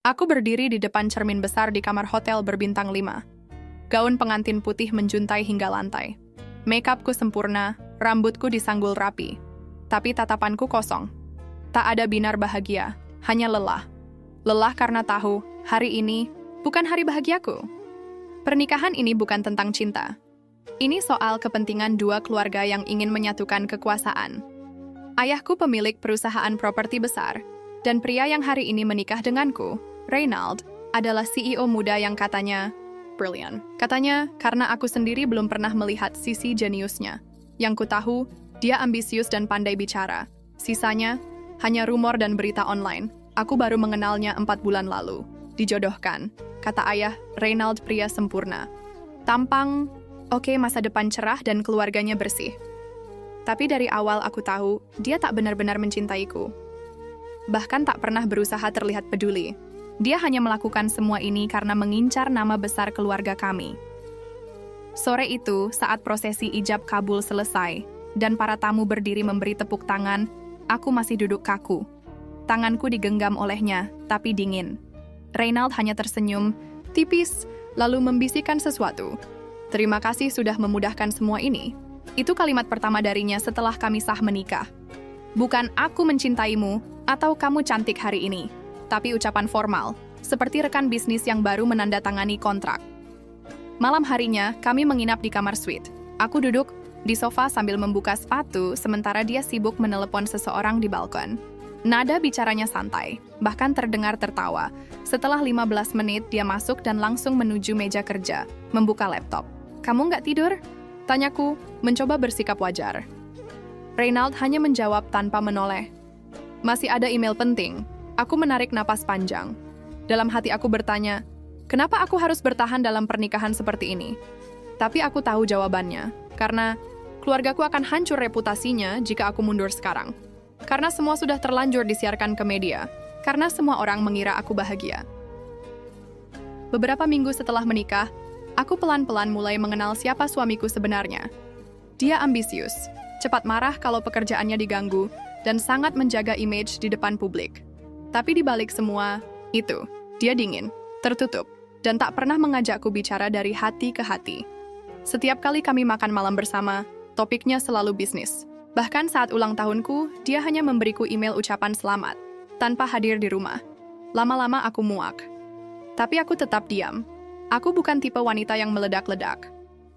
Aku berdiri di depan cermin besar di kamar hotel berbintang 5. Gaun pengantin putih menjuntai hingga lantai. Makeupku sempurna, rambutku disanggul rapi. Tapi tatapanku kosong. Tak ada binar bahagia, hanya lelah. Lelah karena tahu, hari ini bukan hari bahagiaku. Pernikahan ini bukan tentang cinta. Ini soal kepentingan dua keluarga yang ingin menyatukan kekuasaan. Ayahku pemilik perusahaan properti besar, dan pria yang hari ini menikah denganku, Reynald, adalah CEO muda yang katanya brilliant. Katanya, karena aku sendiri belum pernah melihat sisi jeniusnya. Yang ku tahu, dia ambisius dan pandai bicara. Sisanya, hanya rumor dan berita online. Aku baru mengenalnya 4 bulan lalu. Dijodohkan, kata ayah, Reynald pria sempurna. Tampang, oke, masa depan cerah dan keluarganya bersih. Tapi dari awal aku tahu, dia tak benar-benar mencintaiku. Bahkan tak pernah berusaha terlihat peduli. Dia hanya melakukan semua ini karena mengincar nama besar keluarga kami. Sore itu, saat prosesi ijab kabul selesai, dan para tamu berdiri memberi tepuk tangan, aku masih duduk kaku. Tanganku digenggam olehnya, tapi dingin. Reynald hanya tersenyum, tipis, lalu membisikkan sesuatu. Terima kasih sudah memudahkan semua ini. Itu kalimat pertama darinya setelah kami sah menikah. Bukan aku mencintaimu, atau kamu cantik hari ini. Tapi ucapan formal, seperti rekan bisnis yang baru menandatangani kontrak. Malam harinya, kami menginap di kamar suite. Aku duduk di sofa sambil membuka sepatu, sementara dia sibuk menelepon seseorang di balkon. Nada bicaranya santai, bahkan terdengar tertawa. Setelah 15 menit, dia masuk dan langsung menuju meja kerja, membuka laptop. Kamu nggak tidur? Tanyaku, mencoba bersikap wajar. Reynald hanya menjawab tanpa menoleh. Masih ada email penting. Aku menarik napas panjang. Dalam hati aku bertanya, kenapa aku harus bertahan dalam pernikahan seperti ini? Tapi aku tahu jawabannya, karena keluargaku akan hancur reputasinya jika aku mundur sekarang. Karena semua sudah terlanjur disiarkan ke media, karena semua orang mengira aku bahagia. Beberapa minggu setelah menikah, aku pelan-pelan mulai mengenal siapa suamiku sebenarnya. Dia ambisius, cepat marah kalau pekerjaannya diganggu, dan sangat menjaga image di depan publik. Tapi di balik semua itu, dia dingin, tertutup, dan tak pernah mengajakku bicara dari hati ke hati. Setiap kali kami makan malam bersama, topiknya selalu bisnis. Bahkan saat ulang tahunku, dia hanya memberiku email ucapan selamat, tanpa hadir di rumah. Lama-lama aku muak. Tapi aku tetap diam. Aku bukan tipe wanita yang meledak-ledak.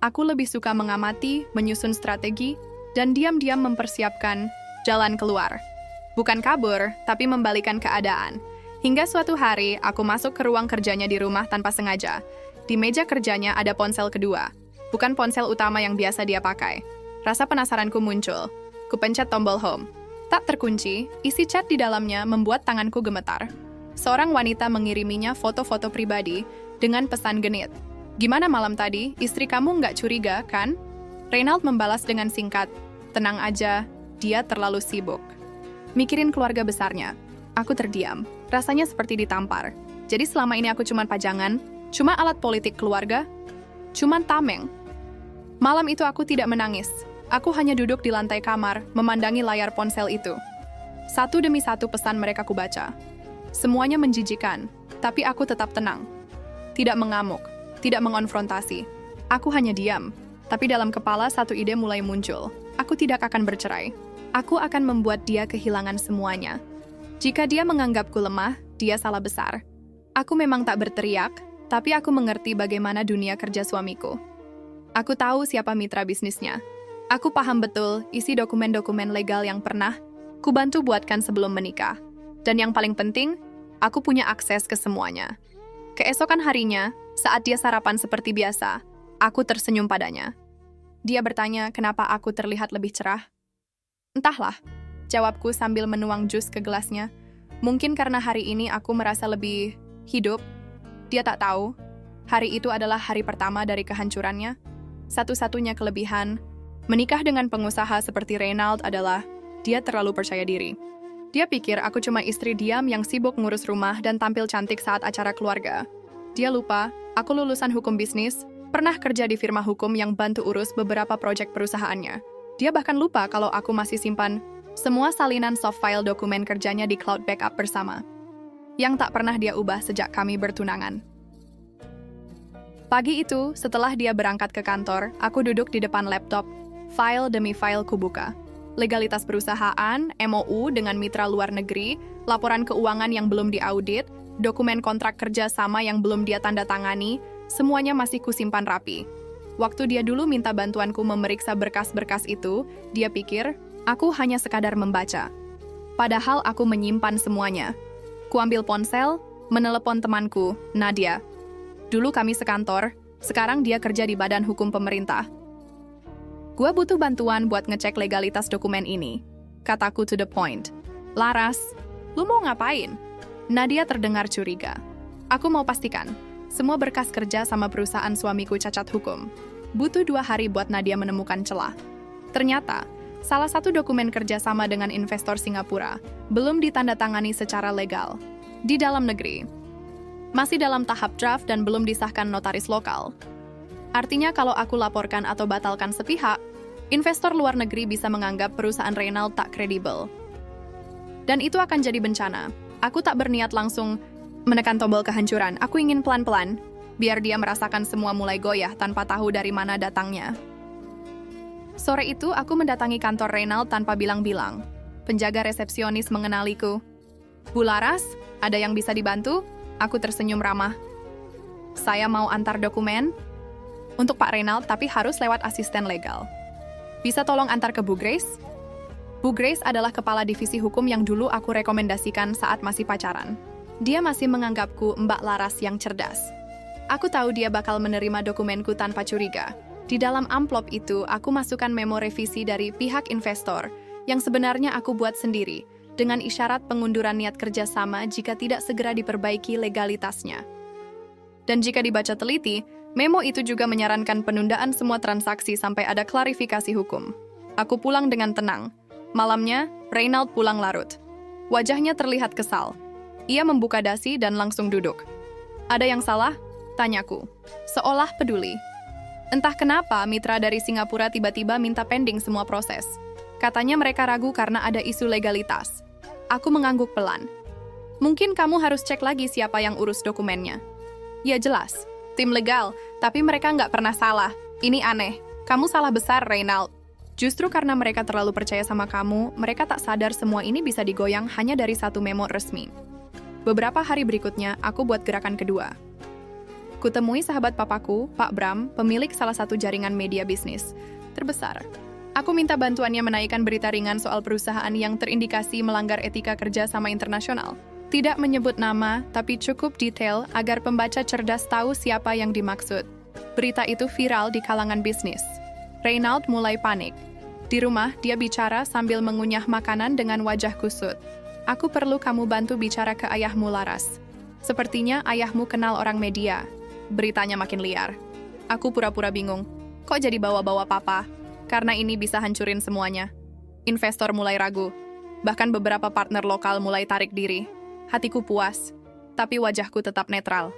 Aku lebih suka mengamati, menyusun strategi, dan diam-diam mempersiapkan jalan keluar. Bukan kabur, tapi membalikan keadaan. Hingga suatu hari, aku masuk ke ruang kerjanya di rumah tanpa sengaja. Di meja kerjanya ada ponsel kedua. Bukan ponsel utama yang biasa dia pakai. Rasa penasaranku muncul. Kupencet tombol home. Tak terkunci, isi chat di dalamnya membuat tanganku gemetar. Seorang wanita mengiriminya foto-foto pribadi dengan pesan genit. Gimana malam tadi? Istri kamu nggak curiga, kan? Reynald membalas dengan singkat. Tenang aja, dia terlalu sibuk. Mikirin keluarga besarnya. Aku terdiam. Rasanya seperti ditampar. Jadi selama ini aku cuma pajangan, cuma alat politik keluarga, cuma tameng. Malam itu aku tidak menangis. Aku hanya duduk di lantai kamar, memandangi layar ponsel itu. Satu demi satu pesan mereka kubaca. Semuanya menjijikan, tapi aku tetap tenang. Tidak mengamuk, tidak mengonfrontasi. Aku hanya diam. Tapi dalam kepala satu ide mulai muncul. Aku tidak akan bercerai. Aku akan membuat dia kehilangan semuanya. Jika dia menganggapku lemah, dia salah besar. Aku memang tak berteriak, tapi aku mengerti bagaimana dunia kerja suamiku. Aku tahu siapa mitra bisnisnya. Aku paham betul isi dokumen-dokumen legal yang pernah kubantu buatkan sebelum menikah. Dan yang paling penting, aku punya akses ke semuanya. Keesokan harinya, saat dia sarapan seperti biasa, aku tersenyum padanya. Dia bertanya kenapa aku terlihat lebih cerah. Entahlah, jawabku sambil menuang jus ke gelasnya. Mungkin karena hari ini aku merasa lebih hidup. Dia tak tahu, hari itu adalah hari pertama dari kehancurannya. Satu-satunya kelebihan, menikah dengan pengusaha seperti Reynald adalah dia terlalu percaya diri. Dia pikir aku cuma istri diam yang sibuk ngurus rumah dan tampil cantik saat acara keluarga. Dia lupa, aku lulusan hukum bisnis, pernah kerja di firma hukum yang bantu urus beberapa proyek perusahaannya. Dia bahkan lupa kalau aku masih simpan semua salinan soft file dokumen kerjanya di cloud backup bersama. yang tak pernah dia ubah sejak kami bertunangan. Pagi itu, setelah dia berangkat ke kantor, aku duduk di depan laptop. File demi file kubuka. Legalitas perusahaan, MOU dengan mitra luar negeri, laporan keuangan yang belum diaudit, dokumen kontrak kerja sama yang belum dia tanda tangani, semuanya masih kusimpan rapi. Waktu dia dulu minta bantuanku memeriksa berkas-berkas itu, dia pikir, aku hanya sekadar membaca. Padahal aku menyimpan semuanya. Kuambil ponsel, menelepon temanku, Nadia. Dulu kami sekantor, sekarang dia kerja di badan hukum pemerintah. Gua butuh bantuan buat ngecek legalitas dokumen ini. Kataku to the point. Laras, lu mau ngapain? Nadia terdengar curiga. Aku mau pastikan, semua berkas kerja sama perusahaan suamiku cacat hukum. Butuh 2 hari buat Nadia menemukan celah. Ternyata, salah satu dokumen kerja sama dengan investor Singapura belum ditandatangani secara legal. Di dalam negeri. Masih dalam tahap draft dan belum disahkan notaris lokal. Artinya kalau aku laporkan atau batalkan sepihak, investor luar negeri bisa menganggap perusahaan Reynald tak kredibel. Dan itu akan jadi bencana. Aku tak berniat langsung menekan tombol kehancuran. Aku ingin pelan-pelan, biar dia merasakan semua mulai goyah tanpa tahu dari mana datangnya. Sore itu aku mendatangi kantor Reynald tanpa bilang-bilang. Penjaga resepsionis mengenaliku. Bu Laras, ada yang bisa dibantu? Aku tersenyum ramah. Saya mau antar dokumen untuk Pak Reynald, tapi harus lewat asisten legal. Bisa tolong antar ke Bu Grace? Bu Grace adalah kepala divisi hukum yang dulu aku rekomendasikan saat masih pacaran. Dia masih menganggapku Mbak Laras yang cerdas. Aku tahu dia bakal menerima dokumenku tanpa curiga. Di dalam amplop itu, aku masukkan memo revisi dari pihak investor yang sebenarnya aku buat sendiri, dengan isyarat pengunduran niat kerjasama jika tidak segera diperbaiki legalitasnya. Dan jika dibaca teliti, memo itu juga menyarankan penundaan semua transaksi sampai ada klarifikasi hukum. Aku pulang dengan tenang. Malamnya, Reynald pulang larut. Wajahnya terlihat kesal. Ia membuka dasi dan langsung duduk. Ada yang salah? Tanyaku. Seolah peduli. Entah kenapa mitra dari Singapura tiba-tiba minta pending semua proses. Katanya mereka ragu karena ada isu legalitas. Aku mengangguk pelan. Mungkin kamu harus cek lagi siapa yang urus dokumennya. Ya jelas, tim legal, tapi mereka nggak pernah salah. Ini aneh. Kamu salah besar, Reynald. Justru karena mereka terlalu percaya sama kamu, mereka tak sadar semua ini bisa digoyang hanya dari satu memo resmi. Beberapa hari berikutnya, aku buat gerakan kedua. Kutemui sahabat papaku, Pak Bram, pemilik salah satu jaringan media bisnis terbesar. Aku minta bantuannya menaikkan berita ringan soal perusahaan yang terindikasi melanggar etika kerja sama internasional. Tidak menyebut nama, tapi cukup detail agar pembaca cerdas tahu siapa yang dimaksud. Berita itu viral di kalangan bisnis. Reynald mulai panik. Di rumah, dia bicara sambil mengunyah makanan dengan wajah kusut. Aku perlu kamu bantu bicara ke ayahmu, Laras. Sepertinya ayahmu kenal orang media. Beritanya makin liar. Aku pura-pura bingung. Kok jadi bawa-bawa papa? Karena ini bisa hancurin semuanya. Investor mulai ragu. Bahkan beberapa partner lokal mulai tarik diri. Hatiku puas. Tapi wajahku tetap netral.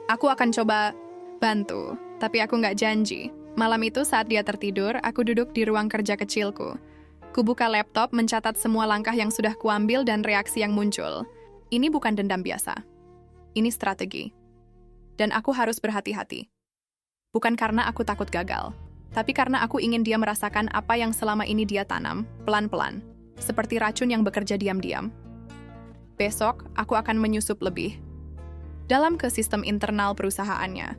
Aku akan coba bantu. Tapi aku nggak janji. Malam itu saat dia tertidur, aku duduk di ruang kerja kecilku. Kubuka laptop mencatat semua langkah yang sudah kuambil dan reaksi yang muncul. Ini bukan dendam biasa. Ini strategi. Dan aku harus berhati-hati. Bukan karena aku takut gagal, tapi karena aku ingin dia merasakan apa yang selama ini dia tanam, pelan-pelan. Seperti racun yang bekerja diam-diam. Besok, aku akan menyusup lebih. Dalam ke sistem internal perusahaannya.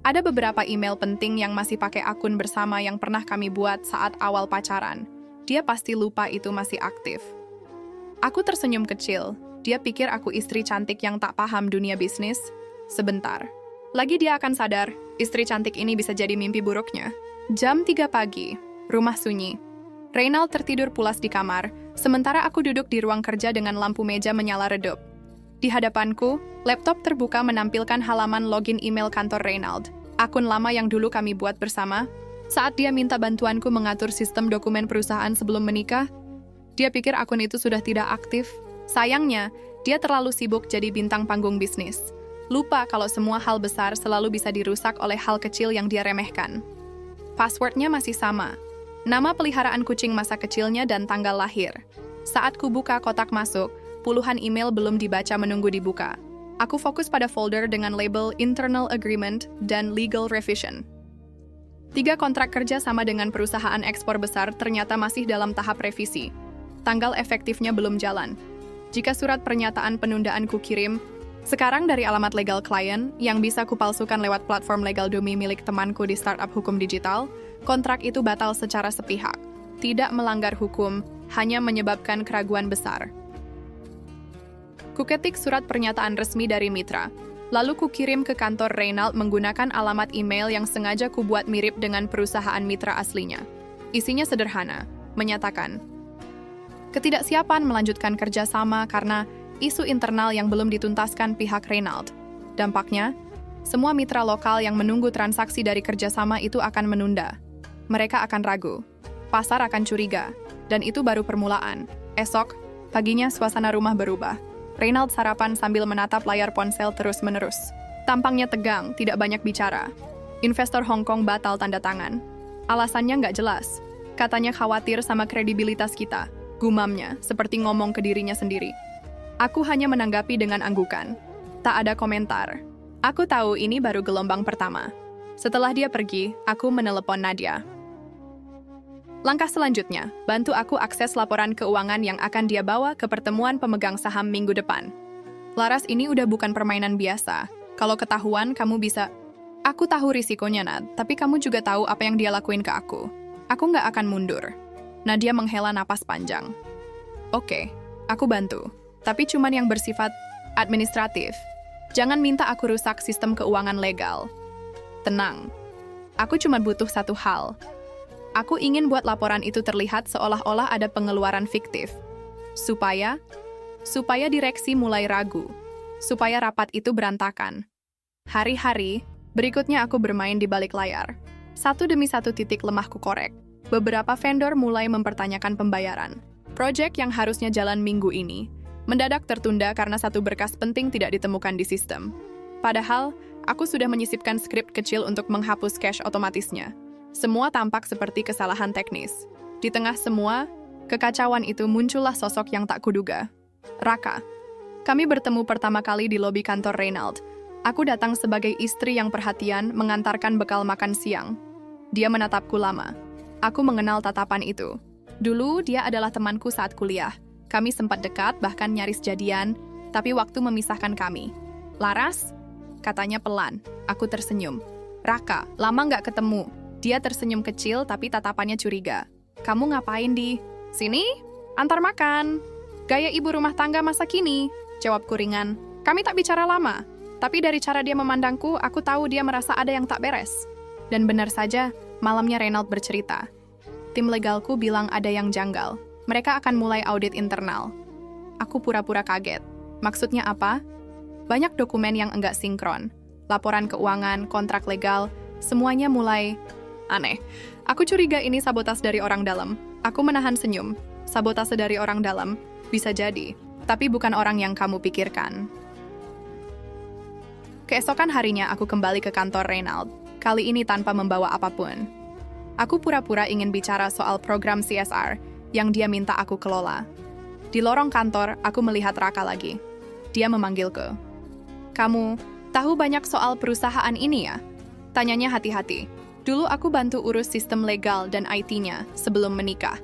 Ada beberapa email penting yang masih pakai akun bersama yang pernah kami buat saat awal pacaran. Dia pasti lupa itu masih aktif. Aku tersenyum kecil. Dia pikir aku istri cantik yang tak paham dunia bisnis. Sebentar. Lagi dia akan sadar, istri cantik ini bisa jadi mimpi buruknya. Jam 3 pagi. Rumah sunyi. Reynald tertidur pulas di kamar, sementara aku duduk di ruang kerja dengan lampu meja menyala redup. Di hadapanku, laptop terbuka menampilkan halaman login email kantor Reynald, akun lama yang dulu kami buat bersama. Saat dia minta bantuanku mengatur sistem dokumen perusahaan sebelum menikah, dia pikir akun itu sudah tidak aktif. Sayangnya, dia terlalu sibuk jadi bintang panggung bisnis. Lupa kalau semua hal besar selalu bisa dirusak oleh hal kecil yang dia remehkan. Passwordnya masih sama. Nama peliharaan kucing masa kecilnya dan tanggal lahir. Saat ku buka kotak masuk, Puluhan email belum dibaca menunggu dibuka. Aku fokus pada folder dengan label Internal Agreement dan Legal Revision. 3 kontrak kerja sama dengan perusahaan ekspor besar ternyata masih dalam tahap revisi. Tanggal efektifnya belum jalan. Jika surat pernyataan penundaan kukirim, sekarang dari alamat legal klien yang bisa kupalsukan lewat platform legal domi milik temanku di startup hukum digital, kontrak itu batal secara sepihak. Tidak melanggar hukum, hanya menyebabkan keraguan besar. Kuketik surat pernyataan resmi dari mitra, lalu kukirim ke kantor Reynald menggunakan alamat email yang sengaja kubuat mirip dengan perusahaan mitra aslinya. Isinya sederhana, menyatakan ketidaksiapan melanjutkan kerjasama karena isu internal yang belum dituntaskan pihak Reynald. Dampaknya, semua mitra lokal yang menunggu transaksi dari kerjasama itu akan menunda. Mereka akan ragu, pasar akan curiga, dan itu baru permulaan. Esok, paginya suasana rumah berubah. Reynald sarapan sambil menatap layar ponsel terus-menerus. Tampangnya tegang, tidak banyak bicara. Investor Hong Kong batal tanda tangan. Alasannya nggak jelas. Katanya khawatir sama kredibilitas kita. Gumamnya, seperti ngomong ke dirinya sendiri. Aku hanya menanggapi dengan anggukan. Tak ada komentar. Aku tahu ini baru gelombang pertama. Setelah dia pergi, aku menelepon Nadia. Langkah selanjutnya, bantu aku akses laporan keuangan yang akan dia bawa ke pertemuan pemegang saham minggu depan. Laras ini udah bukan permainan biasa. Kalau ketahuan, kamu bisa... Aku tahu risikonya, Nad, tapi kamu juga tahu apa yang dia lakuin ke aku. Aku nggak akan mundur. Nadia menghela napas panjang. Oke, aku bantu. Tapi cuman yang bersifat administratif. Jangan minta aku rusak sistem keuangan legal. Tenang. Aku cuma butuh satu hal. Aku ingin buat laporan itu terlihat seolah-olah ada pengeluaran fiktif. Supaya direksi mulai ragu. Supaya rapat itu berantakan. Hari-hari, berikutnya aku bermain di balik layar. Satu demi satu titik lemah ku korek. Beberapa vendor mulai mempertanyakan pembayaran. Proyek yang harusnya jalan minggu ini, mendadak tertunda karena satu berkas penting tidak ditemukan di sistem. Padahal, aku sudah menyisipkan skrip kecil untuk menghapus cache otomatisnya. Semua tampak seperti kesalahan teknis. Di tengah semua kekacauan itu muncullah sosok yang tak kuduga. Raka. Kami bertemu pertama kali di lobi kantor Reynald. Aku datang sebagai istri yang perhatian mengantarkan bekal makan siang. Dia menatapku lama. Aku mengenal tatapan itu. Dulu dia adalah temanku saat kuliah. Kami sempat dekat, bahkan nyaris jadian, tapi waktu memisahkan kami. Laras? Katanya pelan. Aku tersenyum. Raka, lama nggak ketemu. Dia tersenyum kecil tapi tatapannya curiga. Kamu ngapain di sini? Antar makan. Gaya ibu rumah tangga masa kini, jawabku ringan. Kami tak bicara lama, tapi dari cara dia memandangku, aku tahu dia merasa ada yang tak beres. Dan benar saja, malamnya Reynald bercerita. Tim legalku bilang ada yang janggal. Mereka akan mulai audit internal. Aku pura-pura kaget. Maksudnya apa? Banyak dokumen yang enggak sinkron. Laporan keuangan, kontrak legal, semuanya mulai aneh. Aku curiga ini sabotas dari orang dalam. Aku menahan senyum. Sabotase dari orang dalam? Bisa jadi. Tapi bukan orang yang kamu pikirkan. Keesokan harinya aku kembali ke kantor Reynald. Kali ini tanpa membawa apapun. Aku pura-pura ingin bicara soal program CSR yang dia minta aku kelola. Di lorong kantor, aku melihat Raka lagi. Dia memanggilku. Kamu tahu banyak soal perusahaan ini ya? Tanyanya hati-hati. Dulu aku bantu urus sistem legal dan IT-nya sebelum menikah.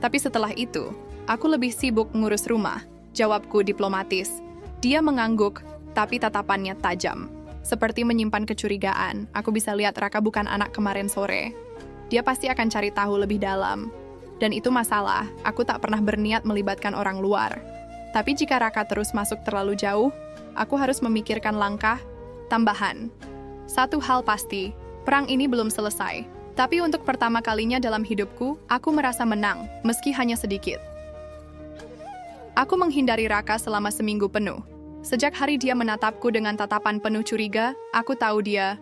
Tapi setelah itu, aku lebih sibuk ngurus rumah. Jawabku diplomatis. Dia mengangguk, tapi tatapannya tajam. Seperti menyimpan kecurigaan, aku bisa lihat Raka bukan anak kemarin sore. Dia pasti akan cari tahu lebih dalam. Dan itu masalah, aku tak pernah berniat melibatkan orang luar. Tapi jika Raka terus masuk terlalu jauh, aku harus memikirkan langkah tambahan. Satu hal pasti, perang ini belum selesai. Tapi untuk pertama kalinya dalam hidupku, aku merasa menang, meski hanya sedikit. Aku menghindari Raka selama seminggu penuh. Sejak hari dia menatapku dengan tatapan penuh curiga, aku tahu dia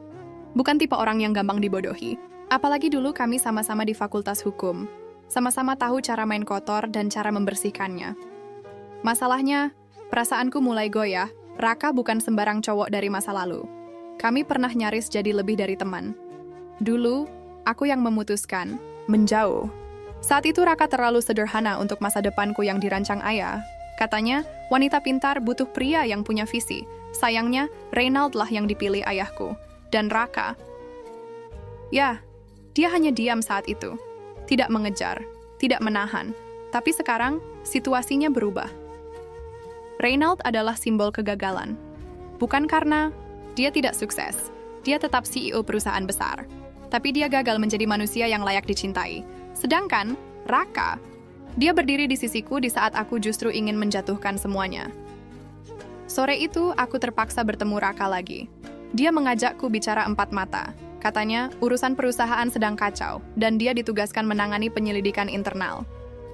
bukan tipe orang yang gampang dibodohi. Apalagi dulu kami sama-sama di Fakultas Hukum. Sama-sama tahu cara main kotor dan cara membersihkannya. Masalahnya, perasaanku mulai goyah. Raka bukan sembarang cowok dari masa lalu. Kami pernah nyaris jadi lebih dari teman. Dulu, aku yang memutuskan menjauh. Saat itu Raka terlalu sederhana untuk masa depanku yang dirancang ayah. Katanya, wanita pintar butuh pria yang punya visi. Sayangnya, Reynald lah yang dipilih ayahku. Dan Raka. Ya, dia hanya diam saat itu. Tidak mengejar, tidak menahan. Tapi sekarang, situasinya berubah. Reynald adalah simbol kegagalan. Bukan karena dia tidak sukses. Dia tetap CEO perusahaan besar. Tapi dia gagal menjadi manusia yang layak dicintai. Sedangkan, Raka, dia berdiri di sisiku di saat aku justru ingin menjatuhkan semuanya. Sore itu, aku terpaksa bertemu Raka lagi. Dia mengajakku bicara empat mata. Katanya, urusan perusahaan sedang kacau, dan dia ditugaskan menangani penyelidikan internal.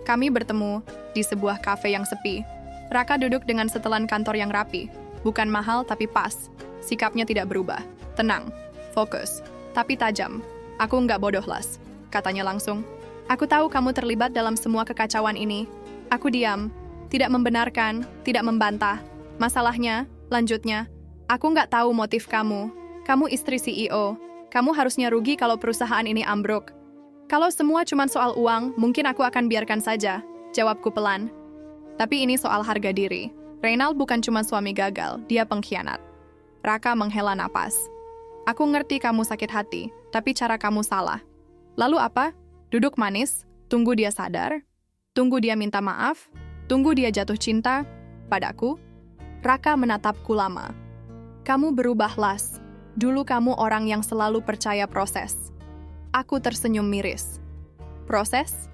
Kami bertemu di sebuah kafe yang sepi. Raka duduk dengan setelan kantor yang rapi. Bukan mahal, tapi pas. Sikapnya tidak berubah. Tenang, fokus, tapi tajam. Aku nggak bodoh, Las. Katanya langsung. Aku tahu kamu terlibat dalam semua kekacauan ini. Aku diam, tidak membenarkan, tidak membantah. Masalahnya, lanjutnya, aku nggak tahu motif kamu. Kamu istri CEO. Kamu harusnya rugi kalau perusahaan ini ambruk. Kalau semua cuma soal uang, mungkin aku akan biarkan saja. Jawabku pelan. Tapi ini soal harga diri. Reynald bukan cuma suami gagal, dia pengkhianat. Raka menghela napas. Aku ngerti kamu sakit hati, tapi cara kamu salah. Lalu apa? Duduk manis, tunggu dia sadar, tunggu dia minta maaf, tunggu dia jatuh cinta padaku. Raka menatapku lama. Kamu berubah, Las. Dulu kamu orang yang selalu percaya proses. Aku tersenyum miris. Proses?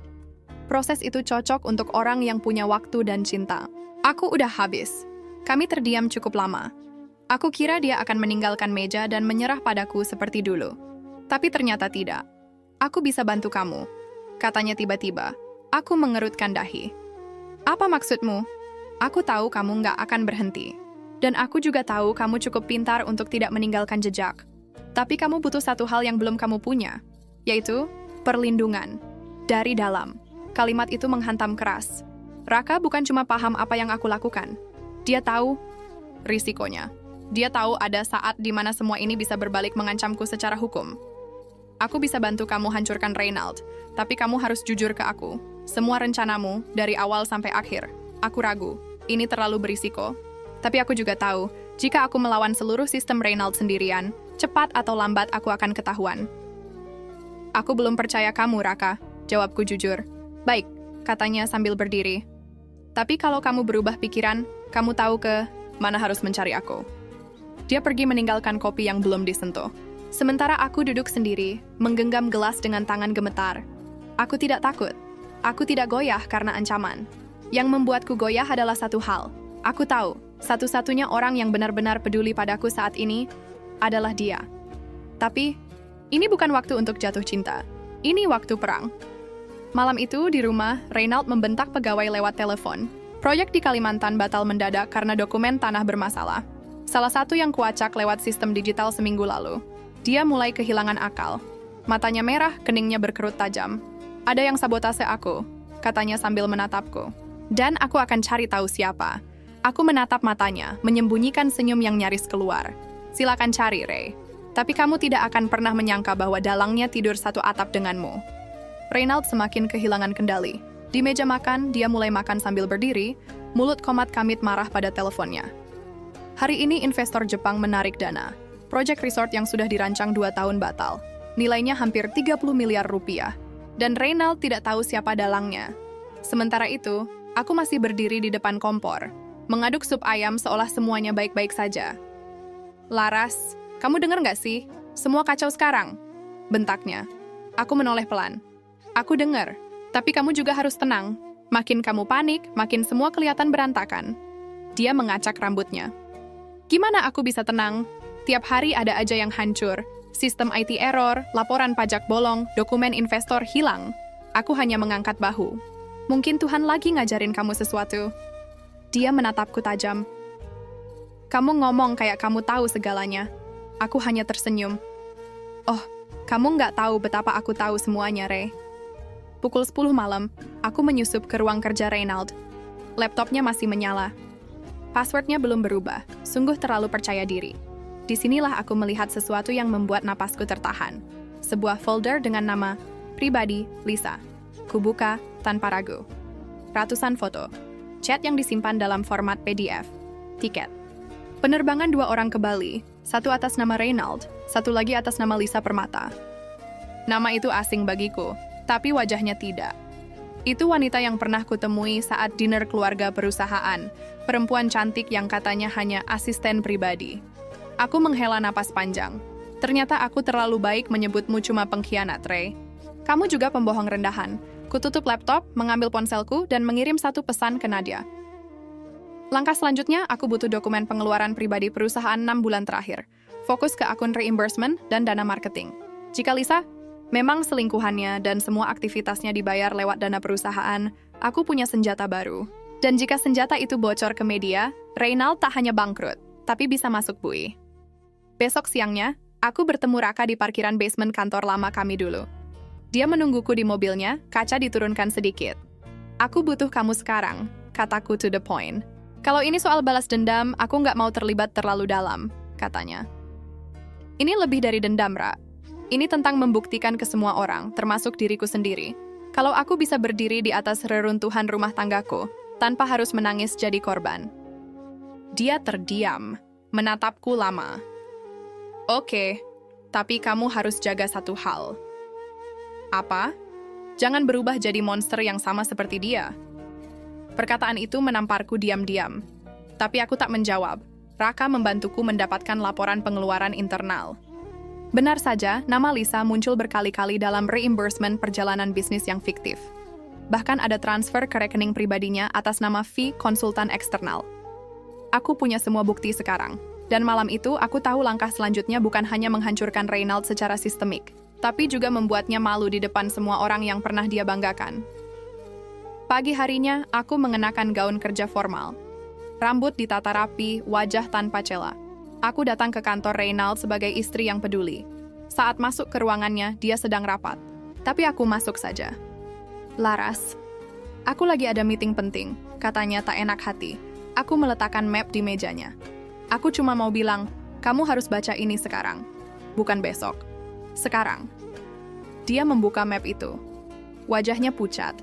Proses itu cocok untuk orang yang punya waktu dan cinta. Aku udah habis. Kami terdiam cukup lama. Aku kira dia akan meninggalkan meja dan menyerah padaku seperti dulu. Tapi ternyata tidak. Aku bisa bantu kamu, katanya tiba-tiba. Aku mengerutkan dahi. Apa maksudmu? Aku tahu kamu nggak akan berhenti. Dan aku juga tahu kamu cukup pintar untuk tidak meninggalkan jejak. Tapi kamu butuh satu hal yang belum kamu punya, yaitu perlindungan. Dari dalam. Kalimat itu menghantam keras. Raka bukan cuma paham apa yang aku lakukan. Dia tahu risikonya. Dia tahu ada saat di mana semua ini bisa berbalik mengancamku secara hukum. Aku bisa bantu kamu hancurkan Reynald, tapi kamu harus jujur ke aku. Semua rencanamu, dari awal sampai akhir. Aku ragu, ini terlalu berisiko. Tapi aku juga tahu, jika aku melawan seluruh sistem Reynald sendirian, cepat atau lambat aku akan ketahuan. Aku belum percaya kamu, Raka, jawabku jujur. Baik, katanya sambil berdiri. Tapi kalau kamu berubah pikiran, kamu tahu ke mana harus mencari aku. Dia pergi meninggalkan kopi yang belum disentuh. Sementara aku duduk sendiri, menggenggam gelas dengan tangan gemetar. Aku tidak takut. Aku tidak goyah karena ancaman. Yang membuatku goyah adalah satu hal. Aku tahu, satu-satunya orang yang benar-benar peduli padaku saat ini adalah dia. Tapi, ini bukan waktu untuk jatuh cinta. Ini waktu perang. Malam itu di rumah, Reynald membentak pegawai lewat telepon. Proyek di Kalimantan batal mendadak karena dokumen tanah bermasalah. Salah satu yang kuacak lewat sistem digital seminggu lalu. Dia mulai kehilangan akal. Matanya merah, keningnya berkerut tajam. Ada yang sabotase aku, katanya sambil menatapku. Dan aku akan cari tahu siapa. Aku menatap matanya, menyembunyikan senyum yang nyaris keluar. Silakan cari, Ray. Tapi kamu tidak akan pernah menyangka bahwa dalangnya tidur satu atap denganmu. Reynald semakin kehilangan kendali. Di meja makan, dia mulai makan sambil berdiri, mulut komat kamit marah pada teleponnya. Hari ini investor Jepang menarik dana. Proyek resort yang sudah dirancang 2 tahun batal. Nilainya hampir 30 miliar rupiah. Dan Reynald tidak tahu siapa dalangnya. Sementara itu, aku masih berdiri di depan kompor, mengaduk sup ayam seolah semuanya baik-baik saja. Laras, kamu dengar nggak sih? Semua kacau sekarang. Bentaknya. Aku menoleh pelan. Aku dengar, tapi kamu juga harus tenang. Makin kamu panik, makin semua kelihatan berantakan. Dia mengacak rambutnya. Gimana aku bisa tenang? Tiap hari ada aja yang hancur. Sistem IT error, laporan pajak bolong, dokumen investor hilang. Aku hanya mengangkat bahu. Mungkin Tuhan lagi ngajarin kamu sesuatu. Dia menatapku tajam. Kamu ngomong kayak kamu tahu segalanya. Aku hanya tersenyum. Oh, kamu nggak tahu betapa aku tahu semuanya, Ray. Pukul 10 malam, aku menyusup ke ruang kerja Reynald. Laptopnya masih menyala. Passwordnya belum berubah, sungguh terlalu percaya diri. Disinilah aku melihat sesuatu yang membuat napasku tertahan. Sebuah folder dengan nama pribadi Lisa. Kubuka tanpa ragu. Ratusan foto. Chat yang disimpan dalam format PDF. Tiket. Penerbangan 2 orang ke Bali, satu atas nama Reynald, satu lagi atas nama Lisa Permata. Nama itu asing bagiku, tapi wajahnya tidak. Itu wanita yang pernah kutemui saat dinner keluarga perusahaan, perempuan cantik yang katanya hanya asisten pribadi. Aku menghela napas panjang. Ternyata aku terlalu baik menyebutmu cuma pengkhianat, Ray. Kamu juga pembohong rendahan. Kututup laptop, mengambil ponselku, dan mengirim satu pesan ke Nadia. Langkah selanjutnya, aku butuh dokumen pengeluaran pribadi perusahaan 6 bulan terakhir. Fokus ke akun reimbursement dan dana marketing. Jika Lisa memang selingkuhannya dan semua aktivitasnya dibayar lewat dana perusahaan, aku punya senjata baru. Dan jika senjata itu bocor ke media, Reynald tak hanya bangkrut, tapi bisa masuk bui. Besok siangnya, aku bertemu Raka di parkiran basement kantor lama kami dulu. Dia menungguku di mobilnya, kaca diturunkan sedikit. Aku butuh kamu sekarang, kataku to the point. Kalau ini soal balas dendam, aku nggak mau terlibat terlalu dalam, katanya. Ini lebih dari dendam, Ra. Ini tentang membuktikan ke semua orang, termasuk diriku sendiri. Kalau aku bisa berdiri di atas reruntuhan rumah tanggaku, tanpa harus menangis jadi korban. Dia terdiam, menatapku lama. Oke, tapi kamu harus jaga satu hal. Apa? Jangan berubah jadi monster yang sama seperti dia. Perkataan itu menamparku diam-diam. Tapi aku tak menjawab. Raka membantuku mendapatkan laporan pengeluaran internal. Benar saja, nama Lisa muncul berkali-kali dalam reimbursement perjalanan bisnis yang fiktif. Bahkan ada transfer ke rekening pribadinya atas nama fee konsultan eksternal. Aku punya semua bukti sekarang. Dan malam itu, aku tahu langkah selanjutnya bukan hanya menghancurkan Reynald secara sistemik, tapi juga membuatnya malu di depan semua orang yang pernah dia banggakan. Pagi harinya, aku mengenakan gaun kerja formal. Rambut ditata rapi, wajah tanpa cela. Aku datang ke kantor Reynald sebagai istri yang peduli. Saat masuk ke ruangannya, dia sedang rapat. Tapi aku masuk saja. Laras, aku lagi ada meeting penting, katanya tak enak hati. Aku meletakkan map di mejanya. Aku cuma mau bilang, kamu harus baca ini sekarang. Bukan besok. Sekarang. Dia membuka map itu. Wajahnya pucat.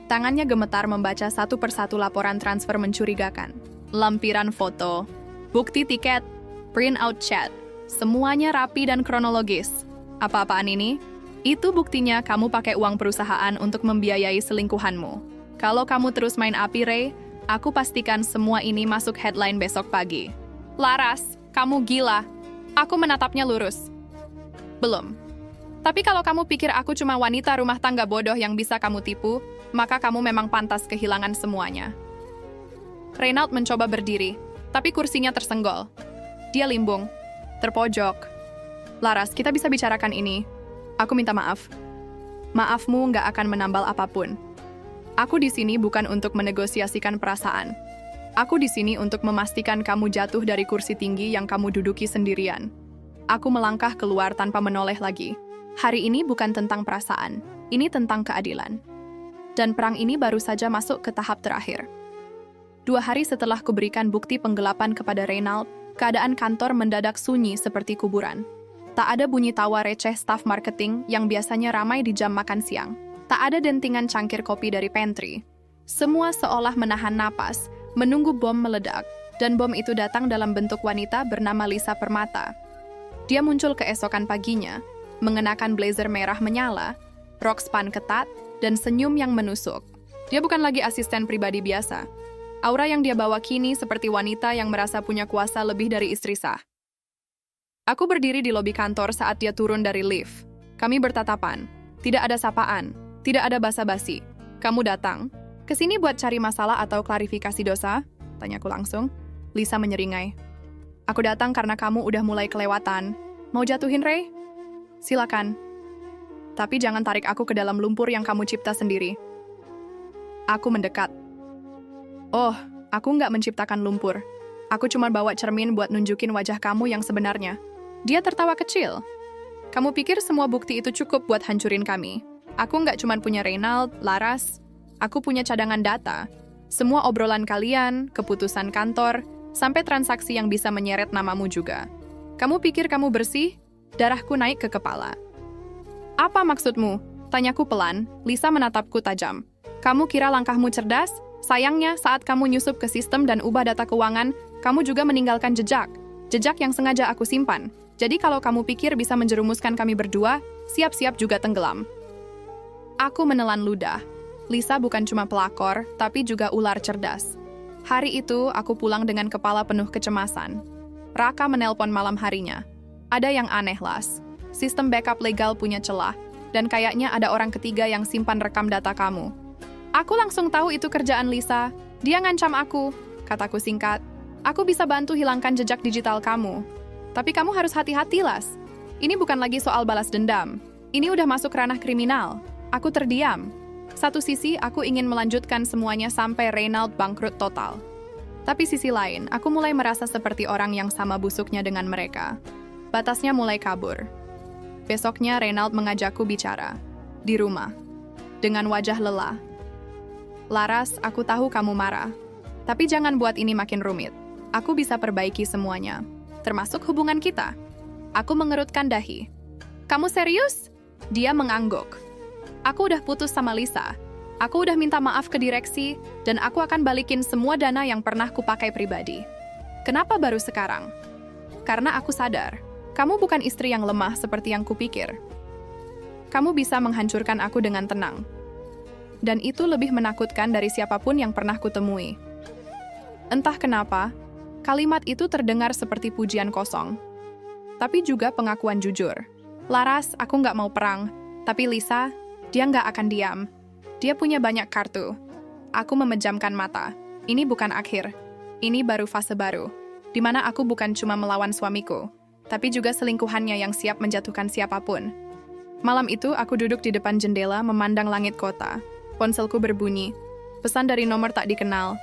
Tangannya gemetar membaca satu persatu laporan transfer mencurigakan. Lampiran foto, bukti tiket, print out chat. Semuanya rapi dan kronologis. Apa-apaan ini? Itu buktinya kamu pakai uang perusahaan untuk membiayai selingkuhanmu. Kalau kamu terus main api, Ray, aku pastikan semua ini masuk headline besok pagi. Laras, kamu gila. Aku menatapnya lurus. Belum. Tapi kalau kamu pikir aku cuma wanita rumah tangga bodoh yang bisa kamu tipu, maka kamu memang pantas kehilangan semuanya. Reynald mencoba berdiri, tapi kursinya tersenggol. Dia limbung, terpojok. Laras, kita bisa bicarakan ini. Aku minta maaf. Maafmu nggak akan menambal apapun. Aku di sini bukan untuk menegosiasikan perasaan. Aku di sini untuk memastikan kamu jatuh dari kursi tinggi yang kamu duduki sendirian. Aku melangkah keluar tanpa menoleh lagi. Hari ini bukan tentang perasaan, ini tentang keadilan. Dan perang ini baru saja masuk ke tahap terakhir. 2 hari setelah kuberikan bukti penggelapan kepada Reynald, keadaan kantor mendadak sunyi seperti kuburan. Tak ada bunyi tawa receh staf marketing yang biasanya ramai di jam makan siang. Tak ada dentingan cangkir kopi dari pantry. Semua seolah menahan napas, menunggu bom meledak, dan bom itu datang dalam bentuk wanita bernama Lisa Permata. Dia muncul keesokan paginya, mengenakan blazer merah menyala, rok span ketat, dan senyum yang menusuk. Dia bukan lagi asisten pribadi biasa. Aura yang dia bawa kini seperti wanita yang merasa punya kuasa lebih dari istri sah. Aku berdiri di lobi kantor saat dia turun dari lift. Kami bertatapan. Tidak ada sapaan, tidak ada basa-basi. Kamu datang? Kesini buat cari masalah atau klarifikasi dosa? Tanyaku langsung. Lisa menyeringai. Aku datang karena kamu udah mulai kelewatan. Mau jatuhin, Ray? Silakan. Tapi jangan tarik aku ke dalam lumpur yang kamu cipta sendiri. Aku mendekat. Oh, aku nggak menciptakan lumpur. Aku cuma bawa cermin buat nunjukin wajah kamu yang sebenarnya. Dia tertawa kecil. Kamu pikir semua bukti itu cukup buat hancurin kami? Aku nggak cuma punya Reynald, Laras. Aku punya cadangan data. Semua obrolan kalian, keputusan kantor, sampai transaksi yang bisa menyeret namamu juga. Kamu pikir kamu bersih? Darahku naik ke kepala. Apa maksudmu? Tanyaku pelan. Lisa menatapku tajam. Kamu kira langkahmu cerdas? Sayangnya, saat kamu nyusup ke sistem dan ubah data keuangan, kamu juga meninggalkan jejak. Jejak yang sengaja aku simpan. Jadi kalau kamu pikir bisa menjerumuskan kami berdua, siap-siap juga tenggelam. Aku menelan ludah. Lisa bukan cuma pelakor, tapi juga ular cerdas. Hari itu, aku pulang dengan kepala penuh kecemasan. Raka menelpon malam harinya. Ada yang aneh, Las. Sistem backup legal punya celah, dan kayaknya ada orang ketiga yang simpan rekam data kamu. Aku langsung tahu itu kerjaan Lisa. Dia ngancam aku, kataku singkat. Aku bisa bantu hilangkan jejak digital kamu. Tapi kamu harus hati-hati, Las. Ini bukan lagi soal balas dendam. Ini udah masuk ranah kriminal. Aku terdiam. Satu sisi, aku ingin melanjutkan semuanya sampai Reynald bangkrut total. Tapi sisi lain, aku mulai merasa seperti orang yang sama busuknya dengan mereka. Batasnya mulai kabur. Besoknya Reynald mengajakku bicara. Di rumah. Dengan wajah lelah. Laras, aku tahu kamu marah. Tapi jangan buat ini makin rumit. Aku bisa perbaiki semuanya. Termasuk hubungan kita. Aku mengerutkan dahi. Kamu serius? Dia mengangguk. Aku udah putus sama Lisa. Aku udah minta maaf ke direksi, dan aku akan balikin semua dana yang pernah kupakai pribadi. Kenapa baru sekarang? Karena aku sadar, kamu bukan istri yang lemah seperti yang kupikir. Kamu bisa menghancurkan aku dengan tenang. Dan itu lebih menakutkan dari siapapun yang pernah kutemui. Entah kenapa, kalimat itu terdengar seperti pujian kosong. Tapi juga pengakuan jujur. Laras, aku nggak mau perang. Tapi Lisa, dia nggak akan diam. Dia punya banyak kartu. Aku memejamkan mata. Ini bukan akhir. Ini baru fase baru. Di mana aku bukan cuma melawan suamiku, tapi juga selingkuhannya yang siap menjatuhkan siapapun. Malam itu, aku duduk di depan jendela memandang langit kota. Ponselku berbunyi. Pesan dari nomor tak dikenal.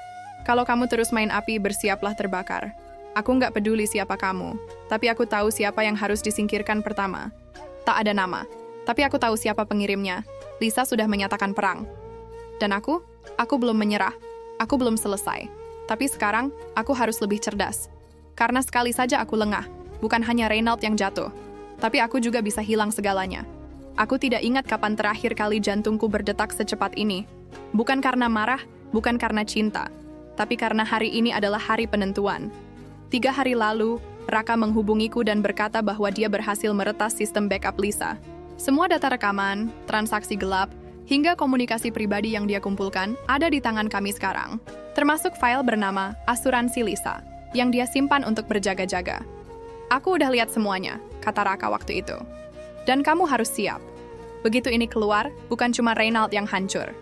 Kalau kamu terus main api, bersiaplah terbakar. Aku nggak peduli siapa kamu, tapi aku tahu siapa yang harus disingkirkan pertama. Tak ada nama, tapi aku tahu siapa pengirimnya. Lisa sudah menyatakan perang. Dan aku belum menyerah. Aku belum selesai. Tapi sekarang, aku harus lebih cerdas. Karena sekali saja aku lengah, bukan hanya Reynald yang jatuh, tapi aku juga bisa hilang segalanya. Aku tidak ingat kapan terakhir kali jantungku berdetak secepat ini. Bukan karena marah, bukan karena cinta, tapi karena hari ini adalah hari penentuan. 3 hari lalu, Raka menghubungiku dan berkata bahwa dia berhasil meretas sistem backup Lisa. Semua data rekaman, transaksi gelap, hingga komunikasi pribadi yang dia kumpulkan ada di tangan kami sekarang. Termasuk file bernama Asuransi Lisa, yang dia simpan untuk berjaga-jaga. Aku udah lihat semuanya, kata Raka waktu itu. Dan kamu harus siap. Begitu ini keluar, bukan cuma Reynald yang hancur.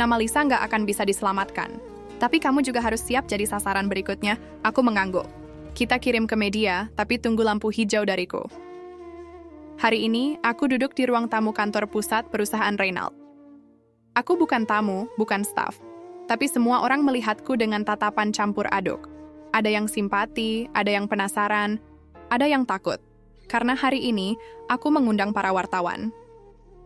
Nama Lisa nggak akan bisa diselamatkan. Tapi kamu juga harus siap jadi sasaran berikutnya. Aku mengangguk. Kita kirim ke media, tapi tunggu lampu hijau dariku. Hari ini, aku duduk di ruang tamu kantor pusat perusahaan Reynald. Aku bukan tamu, bukan staf. Tapi semua orang melihatku dengan tatapan campur aduk. Ada yang simpati, ada yang penasaran, ada yang takut. Karena hari ini, aku mengundang para wartawan.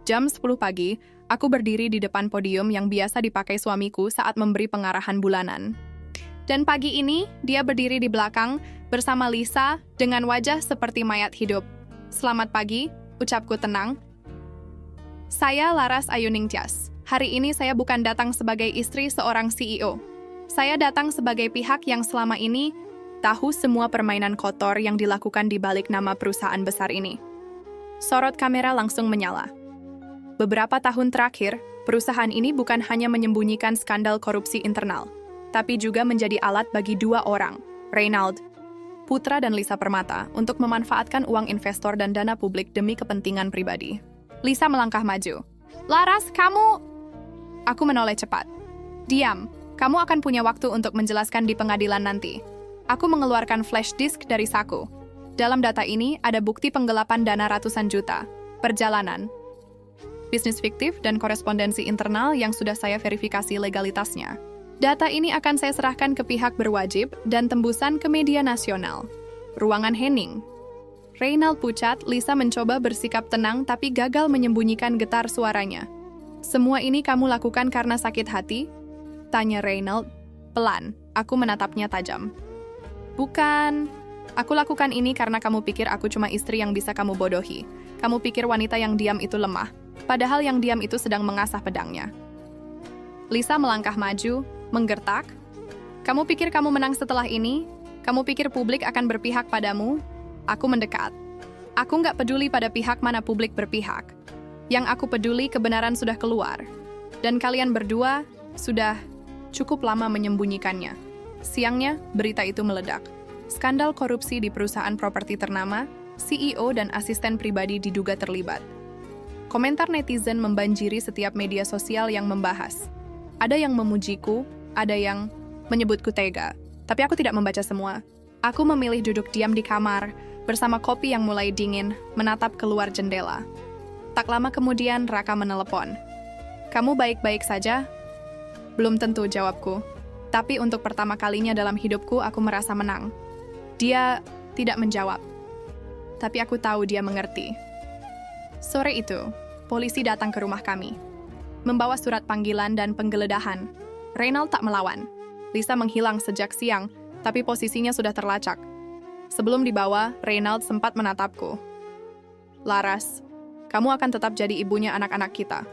Jam 10 pagi, aku berdiri di depan podium yang biasa dipakai suamiku saat memberi pengarahan bulanan. Dan pagi ini, dia berdiri di belakang bersama Lisa dengan wajah seperti mayat hidup. Selamat pagi, ucapku tenang. Saya Laras Ayuningtyas. Hari ini saya bukan datang sebagai istri seorang CEO. Saya datang sebagai pihak yang selama ini tahu semua permainan kotor yang dilakukan di balik nama perusahaan besar ini. Sorot kamera langsung menyala. Beberapa tahun terakhir, perusahaan ini bukan hanya menyembunyikan skandal korupsi internal, tapi juga menjadi alat bagi 2 orang, Reynald, Putra dan Lisa Permata, untuk memanfaatkan uang investor dan dana publik demi kepentingan pribadi. Lisa melangkah maju. Laras, kamu... Aku menoleh cepat. Diam, kamu akan punya waktu untuk menjelaskan di pengadilan nanti. Aku mengeluarkan flash disk dari saku. Dalam data ini ada bukti penggelapan dana ratusan juta, perjalanan, bisnis fiktif, dan korespondensi internal yang sudah saya verifikasi legalitasnya. Data ini akan saya serahkan ke pihak berwajib dan tembusan ke media nasional. Ruangan Henning. Reynald pucat, Lisa mencoba bersikap tenang tapi gagal menyembunyikan getar suaranya. Semua ini kamu lakukan karena sakit hati? Tanya Reynald. Pelan, aku menatapnya tajam. Bukan. Aku lakukan ini karena kamu pikir aku cuma istri yang bisa kamu bodohi. Kamu pikir wanita yang diam itu lemah. Padahal yang diam itu sedang mengasah pedangnya. Lisa melangkah maju, Menggertak? Kamu pikir kamu menang setelah ini? Kamu pikir publik akan berpihak padamu? Aku mendekat. Aku nggak peduli pada pihak mana publik berpihak. Yang aku peduli kebenaran sudah keluar. Dan kalian berdua sudah cukup lama menyembunyikannya. Siangnya, berita itu meledak. Skandal korupsi di perusahaan properti ternama, CEO dan asisten pribadi diduga terlibat. Komentar netizen membanjiri setiap media sosial yang membahas. Ada yang memujiku, ada yang menyebutku tega. Tapi aku tidak membaca semua. Aku memilih duduk diam di kamar, bersama kopi yang mulai dingin, menatap keluar jendela. Tak lama kemudian, Raka menelepon. "Kamu baik-baik saja?" "Belum tentu," jawabku. Tapi untuk pertama kalinya dalam hidupku, aku merasa menang. Dia tidak menjawab. Tapi aku tahu dia mengerti. Sore itu, polisi datang ke rumah kami. Membawa surat panggilan dan penggeledahan. Reynald tak melawan. Lisa menghilang sejak siang, tapi posisinya sudah terlacak. Sebelum dibawa, Reynald sempat menatapku. "Laras, kamu akan tetap jadi ibunya anak-anak kita.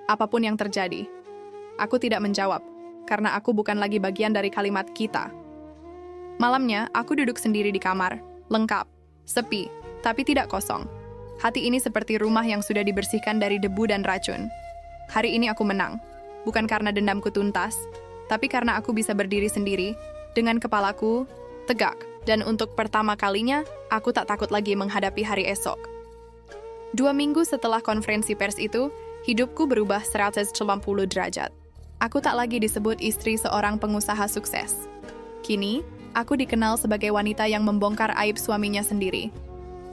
Apapun yang terjadi." Aku tidak menjawab, karena aku bukan lagi bagian dari kalimat kita. Malamnya, aku duduk sendiri di kamar, lengkap, sepi, tapi tidak kosong. Hati ini seperti rumah yang sudah dibersihkan dari debu dan racun. Hari ini aku menang, bukan karena dendamku tuntas, tapi karena aku bisa berdiri sendiri, dengan kepalaku tegak, dan untuk pertama kalinya, aku tak takut lagi menghadapi hari esok. 2 minggu setelah konferensi pers itu, hidupku berubah 180 derajat. Aku tak lagi disebut istri seorang pengusaha sukses. Kini, aku dikenal sebagai wanita yang membongkar aib suaminya sendiri.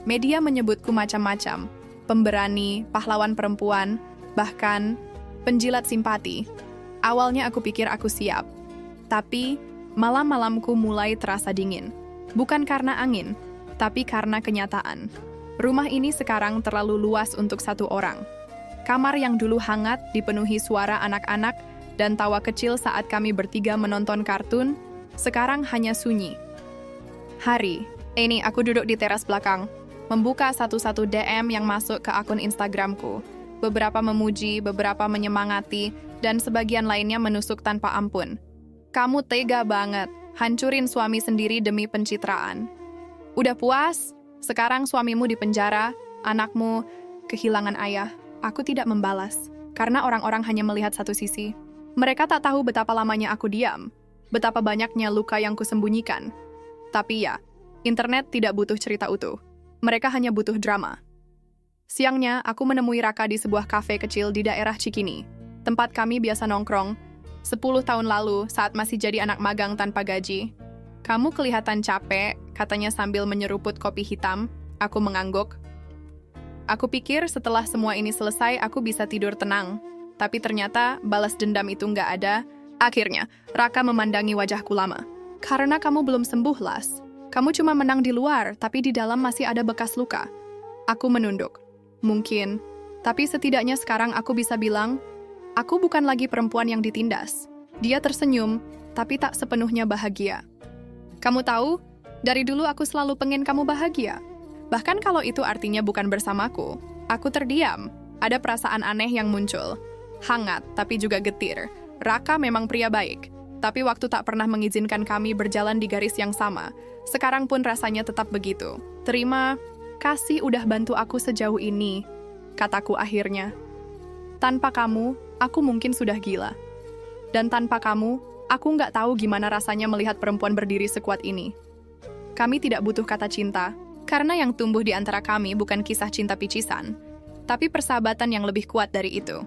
Media menyebutku macam-macam, pemberani, pahlawan perempuan, bahkan penjilat simpati. Awalnya aku pikir aku siap, tapi malam-malamku mulai terasa dingin. Bukan karena angin, tapi karena kenyataan. Rumah ini sekarang terlalu luas untuk satu orang. Kamar yang dulu hangat dipenuhi suara anak-anak dan tawa kecil saat kami bertiga menonton kartun, sekarang hanya sunyi. Hari, ini aku duduk di teras belakang, membuka satu-satu DM yang masuk ke akun Instagramku. Beberapa memuji, beberapa menyemangati, dan sebagian lainnya menusuk tanpa ampun. "Kamu tega banget, hancurin suami sendiri demi pencitraan. Udah puas? Sekarang suamimu di penjara, anakmu kehilangan ayah." Aku tidak membalas, karena orang-orang hanya melihat satu sisi. Mereka tak tahu betapa lamanya aku diam, betapa banyaknya luka yang kusembunyikan. Tapi ya, internet tidak butuh cerita utuh. Mereka hanya butuh drama. Siangnya, aku menemui Raka di sebuah kafe kecil di daerah Cikini, tempat kami biasa nongkrong, 10 tahun lalu saat masih jadi anak magang tanpa gaji. "Kamu kelihatan capek," katanya sambil menyeruput kopi hitam. Aku mengangguk. Aku pikir setelah semua ini selesai, aku bisa tidur tenang. Tapi ternyata balas dendam itu nggak ada. Akhirnya, Raka memandangi wajahku lama. "Karena kamu belum sembuh, Las. Kamu cuma menang di luar, tapi di dalam masih ada bekas luka." Aku menunduk. Mungkin, tapi setidaknya sekarang aku bisa bilang, aku bukan lagi perempuan yang ditindas. Dia tersenyum, tapi tak sepenuhnya bahagia. "Kamu tahu, dari dulu aku selalu pengen kamu bahagia. Bahkan kalau itu artinya bukan bersamaku." Aku terdiam. Ada perasaan aneh yang muncul. Hangat, tapi juga getir. Raka memang pria baik, tapi waktu tak pernah mengizinkan kami berjalan di garis yang sama. Sekarang pun rasanya tetap begitu. "Terima kasih udah bantu aku sejauh ini," kataku akhirnya. "Tanpa kamu, aku mungkin sudah gila. Dan tanpa kamu, aku nggak tahu gimana rasanya melihat perempuan berdiri sekuat ini." Kami tidak butuh kata cinta, karena yang tumbuh di antara kami bukan kisah cinta picisan, tapi persahabatan yang lebih kuat dari itu.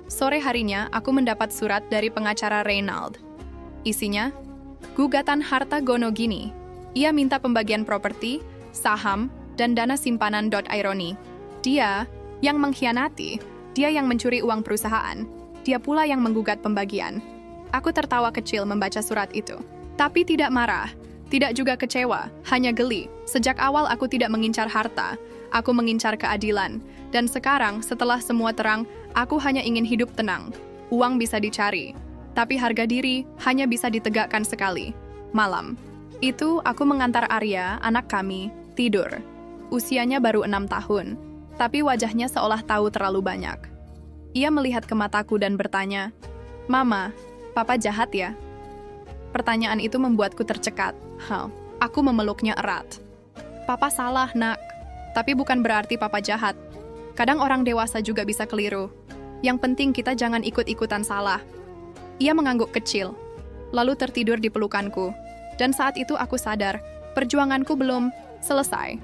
Sore harinya, aku mendapat surat dari pengacara Reynald. Isinya, gugatan harta gono gini. Ia minta pembagian properti, saham, dan dana simpanan. Ironi. Dia yang mengkhianati, dia yang mencuri uang perusahaan, dia pula yang menggugat pembagian. Aku tertawa kecil membaca surat itu. Tapi tidak marah, tidak juga kecewa, hanya geli. Sejak awal aku tidak mengincar harta, aku mengincar keadilan. Dan sekarang, setelah semua terang, aku hanya ingin hidup tenang. Uang bisa dicari, tapi harga diri hanya bisa ditegakkan sekali. Malam itu, aku mengantar Arya, anak kami, tidur. Usianya baru 6 tahun, tapi wajahnya seolah tahu terlalu banyak. Ia melihat ke mataku dan bertanya, "Mama, Papa jahat ya? Pertanyaan itu membuatku tercekat. Aku memeluknya erat. Papa salah, nak. Tapi bukan berarti papa jahat. Kadang orang dewasa juga bisa keliru. Yang penting kita jangan ikut-ikutan salah. Ia mengangguk kecil, lalu tertidur di pelukanku. Dan saat itu aku sadar, perjuanganku belum selesai.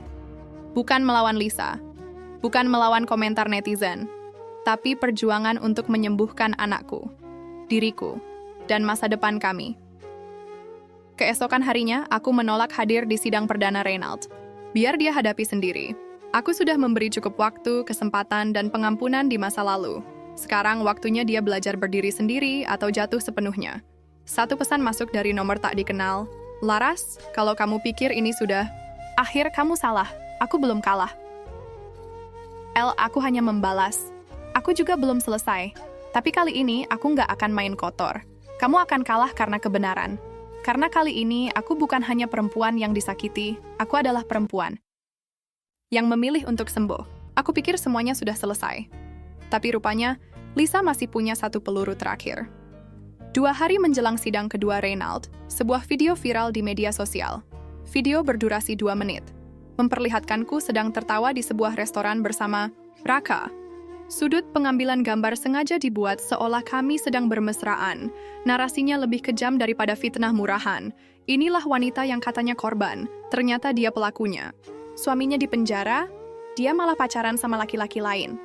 Bukan melawan Lisa, bukan melawan komentar netizen, tapi perjuangan untuk menyembuhkan anakku, diriku, dan masa depan kami. Keesokan harinya, aku menolak hadir di sidang perdana Reynald. Biar dia hadapi sendiri. Aku sudah memberi cukup waktu, kesempatan, dan pengampunan di masa lalu. Sekarang waktunya dia belajar berdiri sendiri atau jatuh sepenuhnya. Satu pesan masuk dari nomor tak dikenal. Laras, kalau kamu pikir ini sudah akhir, kamu salah. Aku belum kalah. Aku hanya membalas. Aku juga belum selesai. Tapi kali ini aku nggak akan main kotor. Kamu akan kalah karena kebenaran. Karena kali ini aku bukan hanya perempuan yang disakiti, aku adalah perempuan yang memilih untuk sembuh. Aku pikir semuanya sudah selesai. Tapi rupanya, Lisa masih punya satu peluru terakhir. 2 hari menjelang sidang kedua Reynald, sebuah video viral di media sosial. Video berdurasi 2 menit. Memperlihatkanku sedang tertawa di sebuah restoran bersama Raka. Sudut pengambilan gambar sengaja dibuat seolah kami sedang bermesraan. Narasinya lebih kejam daripada fitnah murahan. Inilah wanita yang katanya korban, ternyata dia pelakunya. Suaminya di penjara, dia malah pacaran sama laki-laki lain.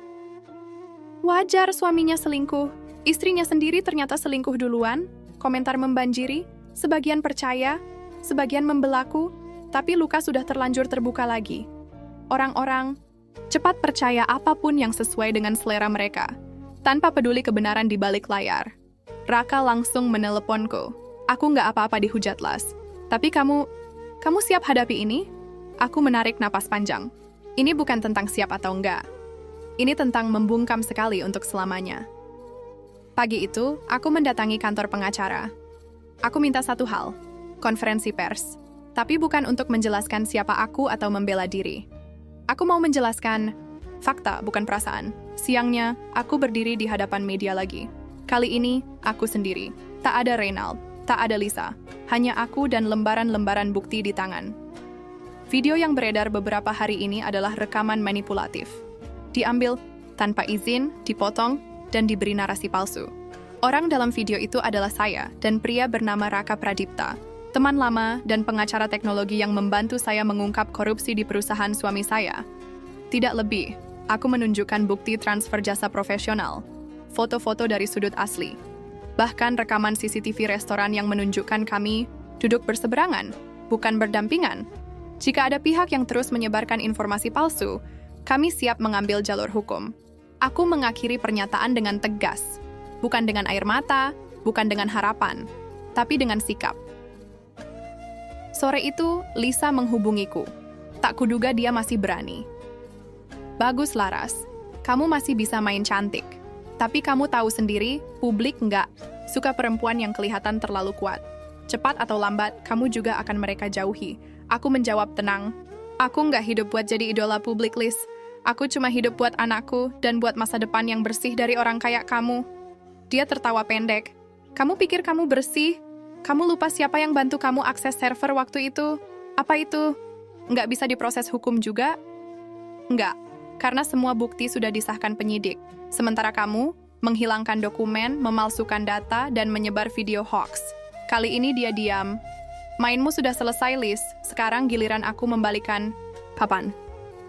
Wajar suaminya selingkuh. Istrinya sendiri ternyata selingkuh duluan. Komentar membanjiri, sebagian percaya, sebagian membelaku, tapi luka sudah terlanjur terbuka lagi. Orang-orang cepat percaya apapun yang sesuai dengan selera mereka, tanpa peduli kebenaran di balik layar. Raka langsung meneleponku. Aku nggak apa-apa dihujat, Las. Tapi kamu siap hadapi ini? Aku menarik napas panjang. Ini bukan tentang siap atau enggak. Ini tentang membungkam sekali untuk selamanya. Pagi itu, aku mendatangi kantor pengacara. Aku minta satu hal, konferensi pers. Tapi bukan untuk menjelaskan siapa aku atau membela diri. Aku mau menjelaskan fakta, bukan perasaan. Siangnya, aku berdiri di hadapan media lagi. Kali ini, aku sendiri. Tak ada Reynald, tak ada Lisa. Hanya aku dan lembaran-lembaran bukti di tangan. Video yang beredar beberapa hari ini adalah rekaman manipulatif. Diambil tanpa izin, dipotong, dan diberi narasi palsu. Orang dalam video itu adalah saya dan pria bernama Raka Pradipta, teman lama dan pengacara teknologi yang membantu saya mengungkap korupsi di perusahaan suami saya. Tidak lebih, aku menunjukkan bukti transfer jasa profesional, foto-foto dari sudut asli, bahkan rekaman CCTV restoran yang menunjukkan kami duduk berseberangan, bukan berdampingan. Jika ada pihak yang terus menyebarkan informasi palsu, kami siap mengambil jalur hukum. Aku mengakhiri pernyataan dengan tegas, bukan dengan air mata, bukan dengan harapan, tapi dengan sikap. Sore itu, Lisa menghubungiku. Tak kuduga dia masih berani. Bagus, Laras. Kamu masih bisa main cantik. Tapi kamu tahu sendiri, publik nggak suka perempuan yang kelihatan terlalu kuat. Cepat atau lambat, kamu juga akan mereka jauhi. Aku menjawab tenang. Aku nggak hidup buat jadi idola publik, Liz. Aku cuma hidup buat anakku dan buat masa depan yang bersih dari orang kayak kamu. Dia tertawa pendek. Kamu pikir kamu bersih? Kamu lupa siapa yang bantu kamu akses server waktu itu? Apa itu? Nggak bisa diproses hukum juga? Nggak, karena semua bukti sudah disahkan penyidik. Sementara kamu menghilangkan dokumen, memalsukan data, dan menyebar video hoax. Kali ini dia diam. Mainmu sudah selesai, Liz. Sekarang giliran aku membalikan papan.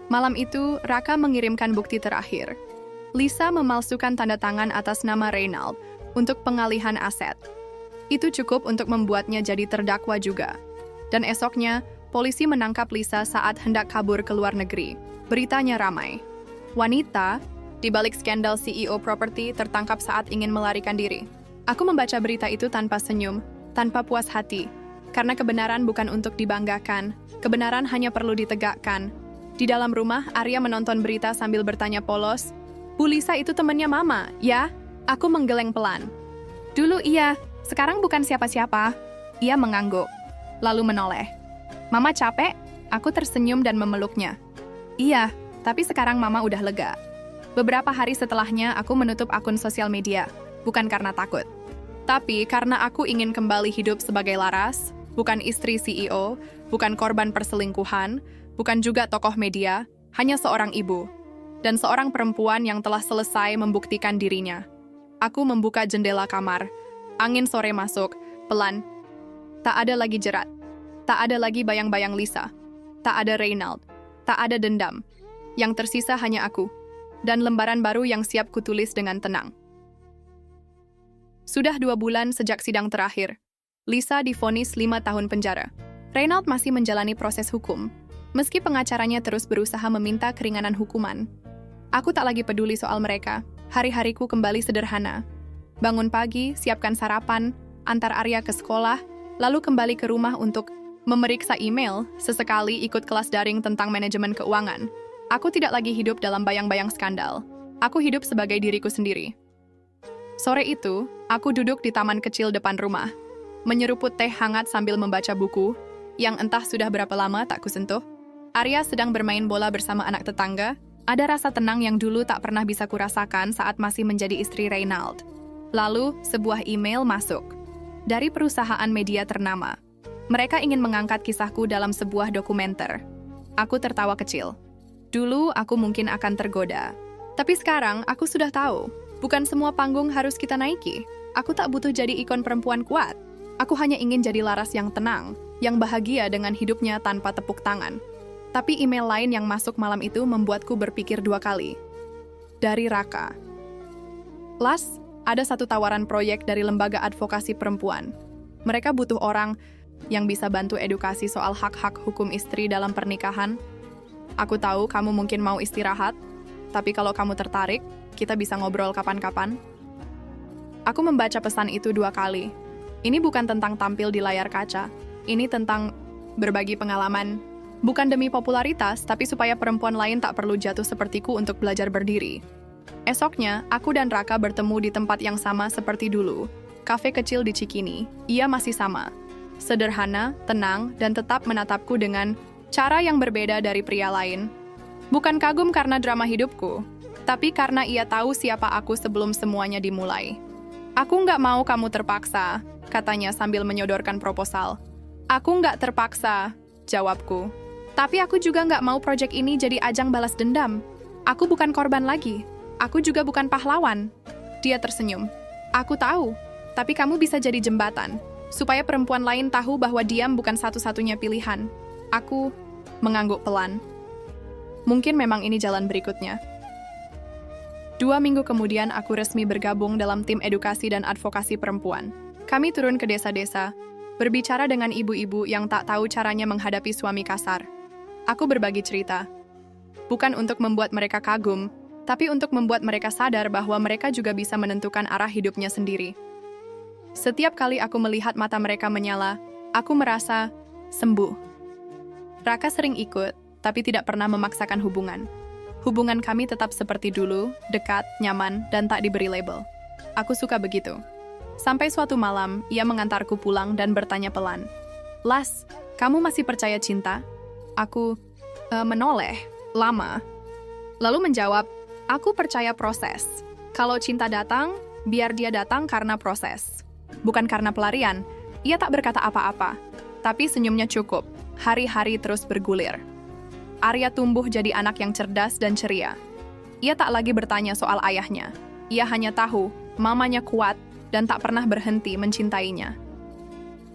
Malam itu, Raka mengirimkan bukti terakhir. Lisa memalsukan tanda tangan atas nama Reynald untuk pengalihan aset. Itu cukup untuk membuatnya jadi terdakwa juga. Dan esoknya, polisi menangkap Lisa saat hendak kabur ke luar negeri. Beritanya ramai. Wanita, di balik skandal CEO properti, tertangkap saat ingin melarikan diri. Aku membaca berita itu tanpa senyum, tanpa puas hati. Karena kebenaran bukan untuk dibanggakan, kebenaran hanya perlu ditegakkan. Di dalam rumah, Arya menonton berita sambil bertanya polos, "Bu Lisa itu temannya Mama, ya?" Aku menggeleng pelan. "Dulu iya. Sekarang bukan siapa-siapa." Ia mengangguk, lalu menoleh. "Mama capek?" Aku tersenyum dan memeluknya. "Iya, tapi sekarang Mama udah lega." Beberapa hari setelahnya, aku menutup akun sosial media, bukan karena takut, Tapi karena aku ingin kembali hidup sebagai Laras, bukan istri CEO, bukan korban perselingkuhan, bukan juga tokoh media, hanya seorang ibu, dan seorang perempuan yang telah selesai membuktikan dirinya. Aku membuka jendela kamar. Angin sore masuk, pelan. Tak ada lagi jerat. Tak ada lagi bayang-bayang Lisa. Tak ada Reynald. Tak ada dendam. Yang tersisa hanya aku. Dan lembaran baru yang siap kutulis dengan tenang. Sudah 2 bulan sejak sidang terakhir. Lisa divonis 5 tahun penjara. Reynald masih menjalani proses hukum, meski pengacaranya terus berusaha meminta keringanan hukuman. Aku tak lagi peduli soal mereka. Hari-hariku kembali sederhana. Bangun pagi, siapkan sarapan, antar Arya ke sekolah, lalu kembali ke rumah untuk memeriksa email, sesekali ikut kelas daring tentang manajemen keuangan. Aku tidak lagi hidup dalam bayang-bayang skandal. Aku hidup sebagai diriku sendiri. Sore itu, aku duduk di taman kecil depan rumah, menyeruput teh hangat sambil membaca buku, yang entah sudah berapa lama tak kusentuh. Arya sedang bermain bola bersama anak tetangga. Ada rasa tenang yang dulu tak pernah bisa kurasakan saat masih menjadi istri Reynald. Lalu, sebuah email masuk. Dari perusahaan media ternama. Mereka ingin mengangkat kisahku dalam sebuah dokumenter. Aku tertawa kecil. Dulu aku mungkin akan tergoda. Tapi sekarang aku sudah tahu. Bukan semua panggung harus kita naiki. Aku tak butuh jadi ikon perempuan kuat. Aku hanya ingin jadi Laras yang tenang, yang bahagia dengan hidupnya tanpa tepuk tangan. Tapi email lain yang masuk malam itu membuatku berpikir 2 kali. Dari Raka. Las, ada satu tawaran proyek dari lembaga advokasi perempuan. Mereka butuh orang yang bisa bantu edukasi soal hak-hak hukum istri dalam pernikahan. Aku tahu kamu mungkin mau istirahat, tapi kalau kamu tertarik, kita bisa ngobrol kapan-kapan. Aku membaca pesan itu 2 kali. Ini bukan tentang tampil di layar kaca. Ini tentang berbagi pengalaman. Bukan demi popularitas, tapi supaya perempuan lain tak perlu jatuh sepertiku untuk belajar berdiri. Esoknya, aku dan Raka bertemu di tempat yang sama seperti dulu. Kafe kecil di Cikini. Ia masih sama. Sederhana, tenang, dan tetap menatapku dengan cara yang berbeda dari pria lain. Bukan kagum karena drama hidupku, tapi karena ia tahu siapa aku sebelum semuanya dimulai. Aku nggak mau kamu terpaksa, katanya sambil menyodorkan proposal. Aku nggak terpaksa, jawabku. Tapi aku juga nggak mau proyek ini jadi ajang balas dendam. Aku bukan korban lagi. Aku juga bukan pahlawan. Dia tersenyum. Aku tahu, tapi kamu bisa jadi jembatan, supaya perempuan lain tahu bahwa diam bukan satu-satunya pilihan. Aku mengangguk pelan. Mungkin memang ini jalan berikutnya. 2 minggu kemudian aku resmi bergabung dalam tim edukasi dan advokasi perempuan. Kami turun ke desa-desa, berbicara dengan ibu-ibu yang tak tahu caranya menghadapi suami kasar. Aku berbagi cerita. Bukan untuk membuat mereka kagum, tapi untuk membuat mereka sadar bahwa mereka juga bisa menentukan arah hidupnya sendiri. Setiap kali aku melihat mata mereka menyala, aku merasa sembuh. Raka sering ikut, tapi tidak pernah memaksakan hubungan. Hubungan kami tetap seperti dulu, dekat, nyaman, dan tak diberi label. Aku suka begitu. Sampai suatu malam, ia mengantarku pulang dan bertanya pelan, "Las, kamu masih percaya cinta?" Aku menoleh, lama. Lalu menjawab, "Aku percaya proses. Kalau cinta datang, biar dia datang karena proses. Bukan karena pelarian." Ia tak berkata apa-apa, tapi senyumnya cukup. Hari-hari terus bergulir. Arya tumbuh jadi anak yang cerdas dan ceria. Ia tak lagi bertanya soal ayahnya. Ia hanya tahu, mamanya kuat dan tak pernah berhenti mencintainya.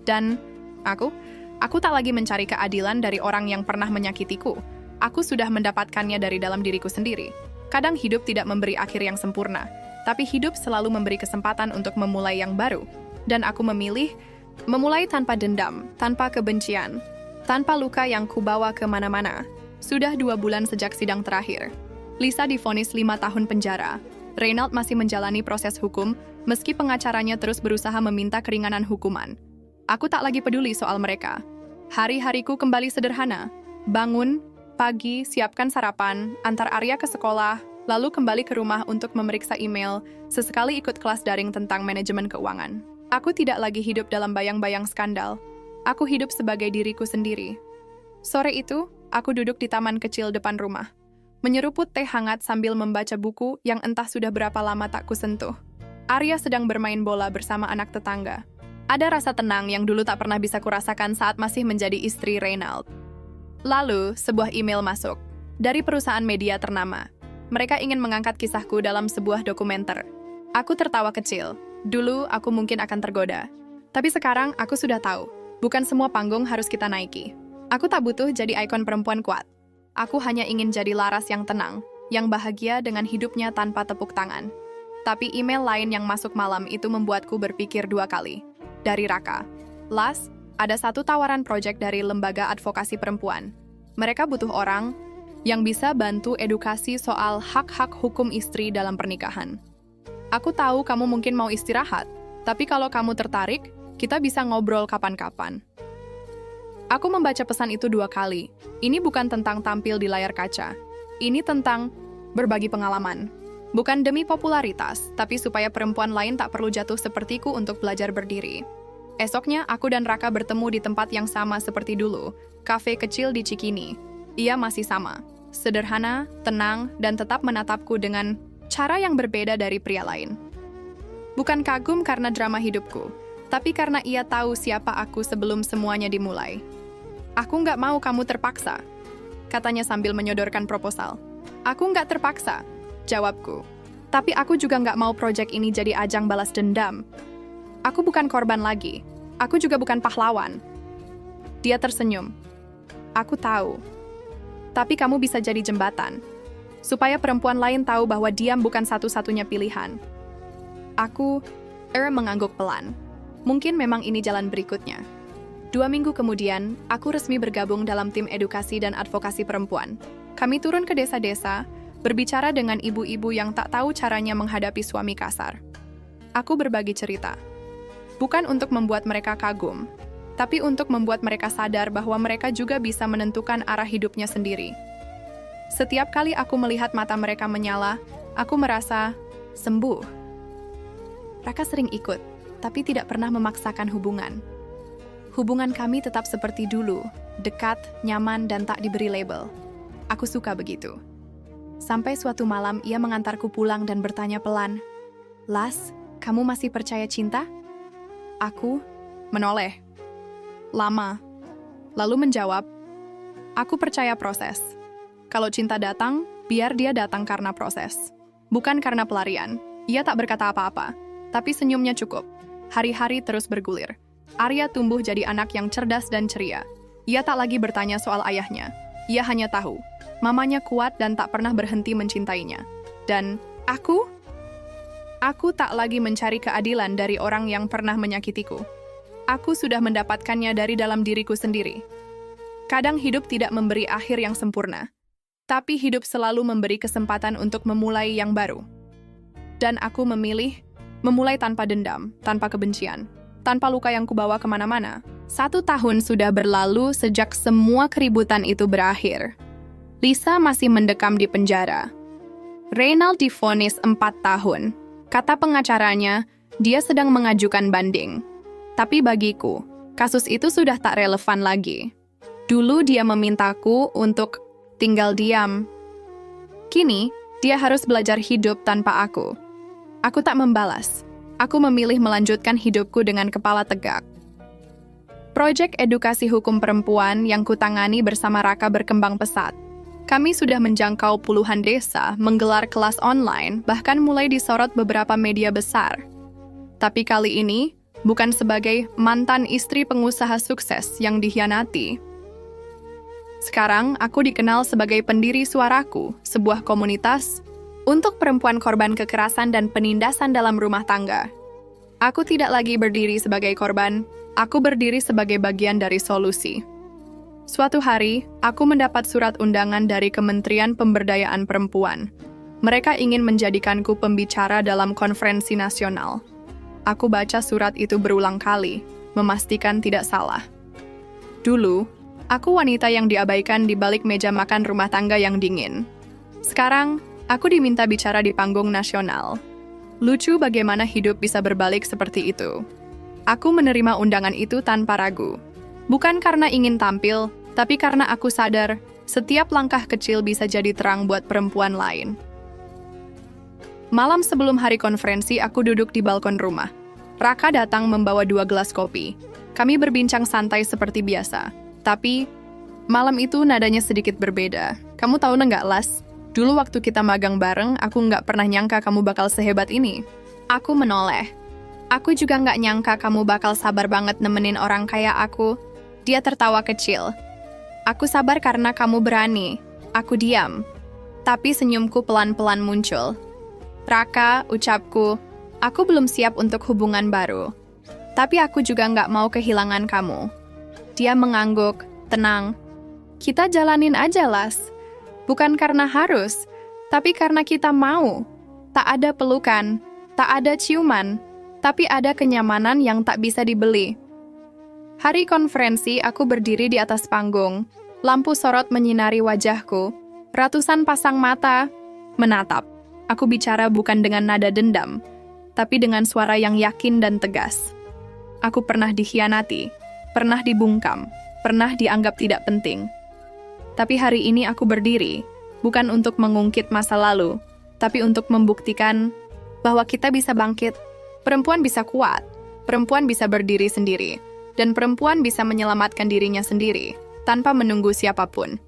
Dan aku tak lagi mencari keadilan dari orang yang pernah menyakitiku. Aku sudah mendapatkannya dari dalam diriku sendiri. Kadang hidup tidak memberi akhir yang sempurna, tapi hidup selalu memberi kesempatan untuk memulai yang baru. Dan aku memilih memulai tanpa dendam, tanpa kebencian, tanpa luka yang kubawa kemana-mana. Sudah 2 bulan sejak sidang terakhir. Lisa divonis 5 tahun penjara. Reynald masih menjalani proses hukum, meski pengacaranya terus berusaha meminta keringanan hukuman. Aku tak lagi peduli soal mereka. Hari-hariku kembali sederhana. Bangun, pagi, siapkan sarapan, antar Arya ke sekolah, lalu kembali ke rumah untuk memeriksa email, sesekali ikut kelas daring tentang manajemen keuangan. Aku tidak lagi hidup dalam bayang-bayang skandal. Aku hidup sebagai diriku sendiri. Sore itu, aku duduk di taman kecil depan rumah, menyeruput teh hangat sambil membaca buku yang entah sudah berapa lama tak kusentuh. Arya sedang bermain bola bersama anak tetangga. Ada rasa tenang yang dulu tak pernah bisa kurasakan saat masih menjadi istri Reynald. Lalu, sebuah email masuk dari perusahaan media ternama. Mereka ingin mengangkat kisahku dalam sebuah dokumenter. Aku tertawa kecil. Dulu aku mungkin akan tergoda. Tapi sekarang aku sudah tahu, bukan semua panggung harus kita naiki. Aku tak butuh jadi ikon perempuan kuat. Aku hanya ingin jadi Laras yang tenang, yang bahagia dengan hidupnya tanpa tepuk tangan. Tapi email lain yang masuk malam itu membuatku berpikir 2 kali. Dari Raka. Las, ada satu tawaran proyek dari Lembaga Advokasi Perempuan. Mereka butuh orang yang bisa bantu edukasi soal hak-hak hukum istri dalam pernikahan. Aku tahu kamu mungkin mau istirahat, tapi kalau kamu tertarik, kita bisa ngobrol kapan-kapan. Aku membaca pesan itu 2 kali. Ini bukan tentang tampil di layar kaca. Ini tentang berbagi pengalaman. Bukan demi popularitas, tapi supaya perempuan lain tak perlu jatuh sepertiku untuk belajar berdiri. Esoknya, aku dan Raka bertemu di tempat yang sama seperti dulu, kafe kecil di Cikini. Ia masih sama, sederhana, tenang, dan tetap menatapku dengan cara yang berbeda dari pria lain. Bukan kagum karena drama hidupku, tapi karena ia tahu siapa aku sebelum semuanya dimulai. Aku nggak mau kamu terpaksa, katanya sambil menyodorkan proposal. Aku nggak terpaksa, jawabku. Tapi aku juga nggak mau proyek ini jadi ajang balas dendam. Aku bukan korban lagi. Aku juga bukan pahlawan. Dia tersenyum. Aku tahu. Tapi kamu bisa jadi jembatan. Supaya perempuan lain tahu bahwa diam bukan satu-satunya pilihan. Aku, mengangguk pelan. Mungkin memang ini jalan berikutnya. 2 minggu kemudian, aku resmi bergabung dalam tim edukasi dan advokasi perempuan. Kami turun ke desa-desa, berbicara dengan ibu-ibu yang tak tahu caranya menghadapi suami kasar. Aku berbagi cerita. Bukan untuk membuat mereka kagum, tapi untuk membuat mereka sadar bahwa mereka juga bisa menentukan arah hidupnya sendiri. Setiap kali aku melihat mata mereka menyala, aku merasa sembuh. Raka sering ikut, tapi tidak pernah memaksakan hubungan. Hubungan kami tetap seperti dulu, dekat, nyaman, dan tak diberi label. Aku suka begitu. Sampai suatu malam ia mengantarku pulang dan bertanya pelan, "Las, kamu masih percaya cinta?" Aku menoleh. Lama. Lalu menjawab, "Aku percaya proses. Kalau cinta datang, biar dia datang karena proses. Bukan karena pelarian." Ia tak berkata apa-apa, tapi senyumnya cukup. Hari-hari terus bergulir. Arya tumbuh jadi anak yang cerdas dan ceria. Ia tak lagi bertanya soal ayahnya. Ia hanya tahu, mamanya kuat dan tak pernah berhenti mencintainya. Dan aku tak lagi mencari keadilan dari orang yang pernah menyakitiku. Aku sudah mendapatkannya dari dalam diriku sendiri. Kadang hidup tidak memberi akhir yang sempurna. Tapi hidup selalu memberi kesempatan untuk memulai yang baru. Dan aku memilih memulai tanpa dendam, tanpa kebencian, tanpa luka yang kubawa kemana-mana. 1 tahun sudah berlalu sejak semua keributan itu berakhir. Lisa masih mendekam di penjara. Reynald divonis 4 tahun. Kata pengacaranya, dia sedang mengajukan banding. Tapi bagiku, kasus itu sudah tak relevan lagi. Dulu dia memintaku untuk tinggal diam. Kini, dia harus belajar hidup tanpa aku. Aku tak membalas. Aku memilih melanjutkan hidupku dengan kepala tegak. Proyek edukasi hukum perempuan yang kutangani bersama Raka berkembang pesat. Kami sudah menjangkau puluhan desa, menggelar kelas online, bahkan mulai disorot beberapa media besar. Tapi kali ini, bukan sebagai mantan istri pengusaha sukses yang dikhianati. Sekarang, aku dikenal sebagai pendiri Suaraku, sebuah komunitas untuk perempuan korban kekerasan dan penindasan dalam rumah tangga. Aku tidak lagi berdiri sebagai korban, aku berdiri sebagai bagian dari solusi. Suatu hari, aku mendapat surat undangan dari Kementerian Pemberdayaan Perempuan. Mereka ingin menjadikanku pembicara dalam konferensi nasional. Aku baca surat itu berulang kali, memastikan tidak salah. Dulu, aku wanita yang diabaikan di balik meja makan rumah tangga yang dingin. Sekarang, aku diminta bicara di panggung nasional. Lucu bagaimana hidup bisa berbalik seperti itu. Aku menerima undangan itu tanpa ragu. Bukan karena ingin tampil, tapi karena aku sadar setiap langkah kecil bisa jadi terang buat perempuan lain. Malam sebelum hari konferensi, aku duduk di balkon rumah. Raka datang membawa 2 gelas kopi. Kami berbincang santai seperti biasa. Tapi, malam itu nadanya sedikit berbeda. Kamu tahu nggak, Las? Dulu waktu kita magang bareng, aku nggak pernah nyangka kamu bakal sehebat ini. Aku menoleh. Aku juga nggak nyangka kamu bakal sabar banget nemenin orang kayak aku. Dia tertawa kecil. Aku sabar karena kamu berani. Aku diam. Tapi senyumku pelan-pelan muncul. Raka, ucapku, aku belum siap untuk hubungan baru. Tapi aku juga nggak mau kehilangan kamu. Dia mengangguk, tenang. Kita jalanin aja, Las. Bukan karena harus, tapi karena kita mau. Tak ada pelukan, tak ada ciuman, tapi ada kenyamanan yang tak bisa dibeli. Hari konferensi, aku berdiri di atas panggung. Lampu sorot menyinari wajahku. Ratusan pasang mata menatap. Aku bicara bukan dengan nada dendam, tapi dengan suara yang yakin dan tegas. Aku pernah dikhianati, pernah dibungkam, pernah dianggap tidak penting. Tapi hari ini aku berdiri, bukan untuk mengungkit masa lalu, tapi untuk membuktikan bahwa kita bisa bangkit. Perempuan bisa kuat, perempuan bisa berdiri sendiri, dan perempuan bisa menyelamatkan dirinya sendiri, tanpa menunggu siapapun.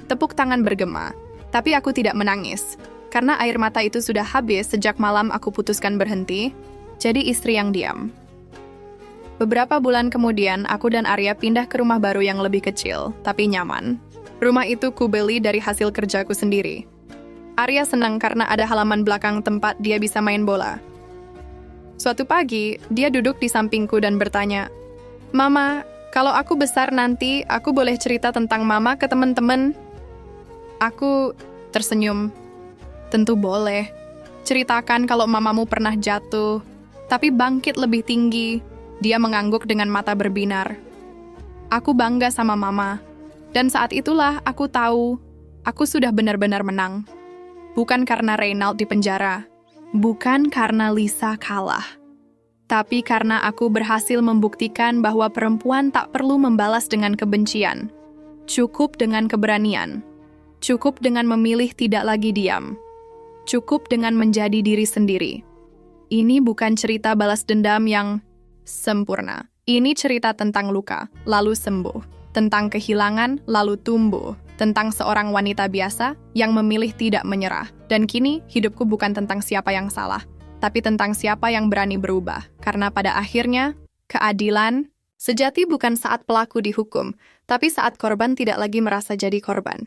Tepuk tangan bergema, tapi aku tidak menangis. Karena air mata itu sudah habis sejak malam aku putuskan berhenti, jadi istri yang diam. Beberapa bulan kemudian, aku dan Arya pindah ke rumah baru yang lebih kecil, tapi nyaman. Rumah itu kubeli dari hasil kerjaku sendiri. Arya senang karena ada halaman belakang tempat dia bisa main bola. Suatu pagi, dia duduk di sampingku dan bertanya, "Mama, kalau aku besar nanti, aku boleh cerita tentang Mama ke teman-teman?" Aku tersenyum. Tentu boleh. Ceritakan kalau mamamu pernah jatuh, tapi bangkit lebih tinggi. Dia mengangguk dengan mata berbinar. Aku bangga sama mama. Dan saat itulah aku tahu, aku sudah benar-benar menang. Bukan karena Reynald di penjara. Bukan karena Lisa kalah. Tapi karena aku berhasil membuktikan bahwa perempuan tak perlu membalas dengan kebencian. Cukup dengan keberanian. Cukup dengan memilih tidak lagi diam. Cukup dengan menjadi diri sendiri. Ini bukan cerita balas dendam yang sempurna. Ini cerita tentang luka, lalu sembuh. Tentang kehilangan, lalu tumbuh. Tentang seorang wanita biasa yang memilih tidak menyerah. Dan kini, hidupku bukan tentang siapa yang salah, tapi tentang siapa yang berani berubah. Karena pada akhirnya, keadilan sejati bukan saat pelaku dihukum, tapi saat korban tidak lagi merasa jadi korban.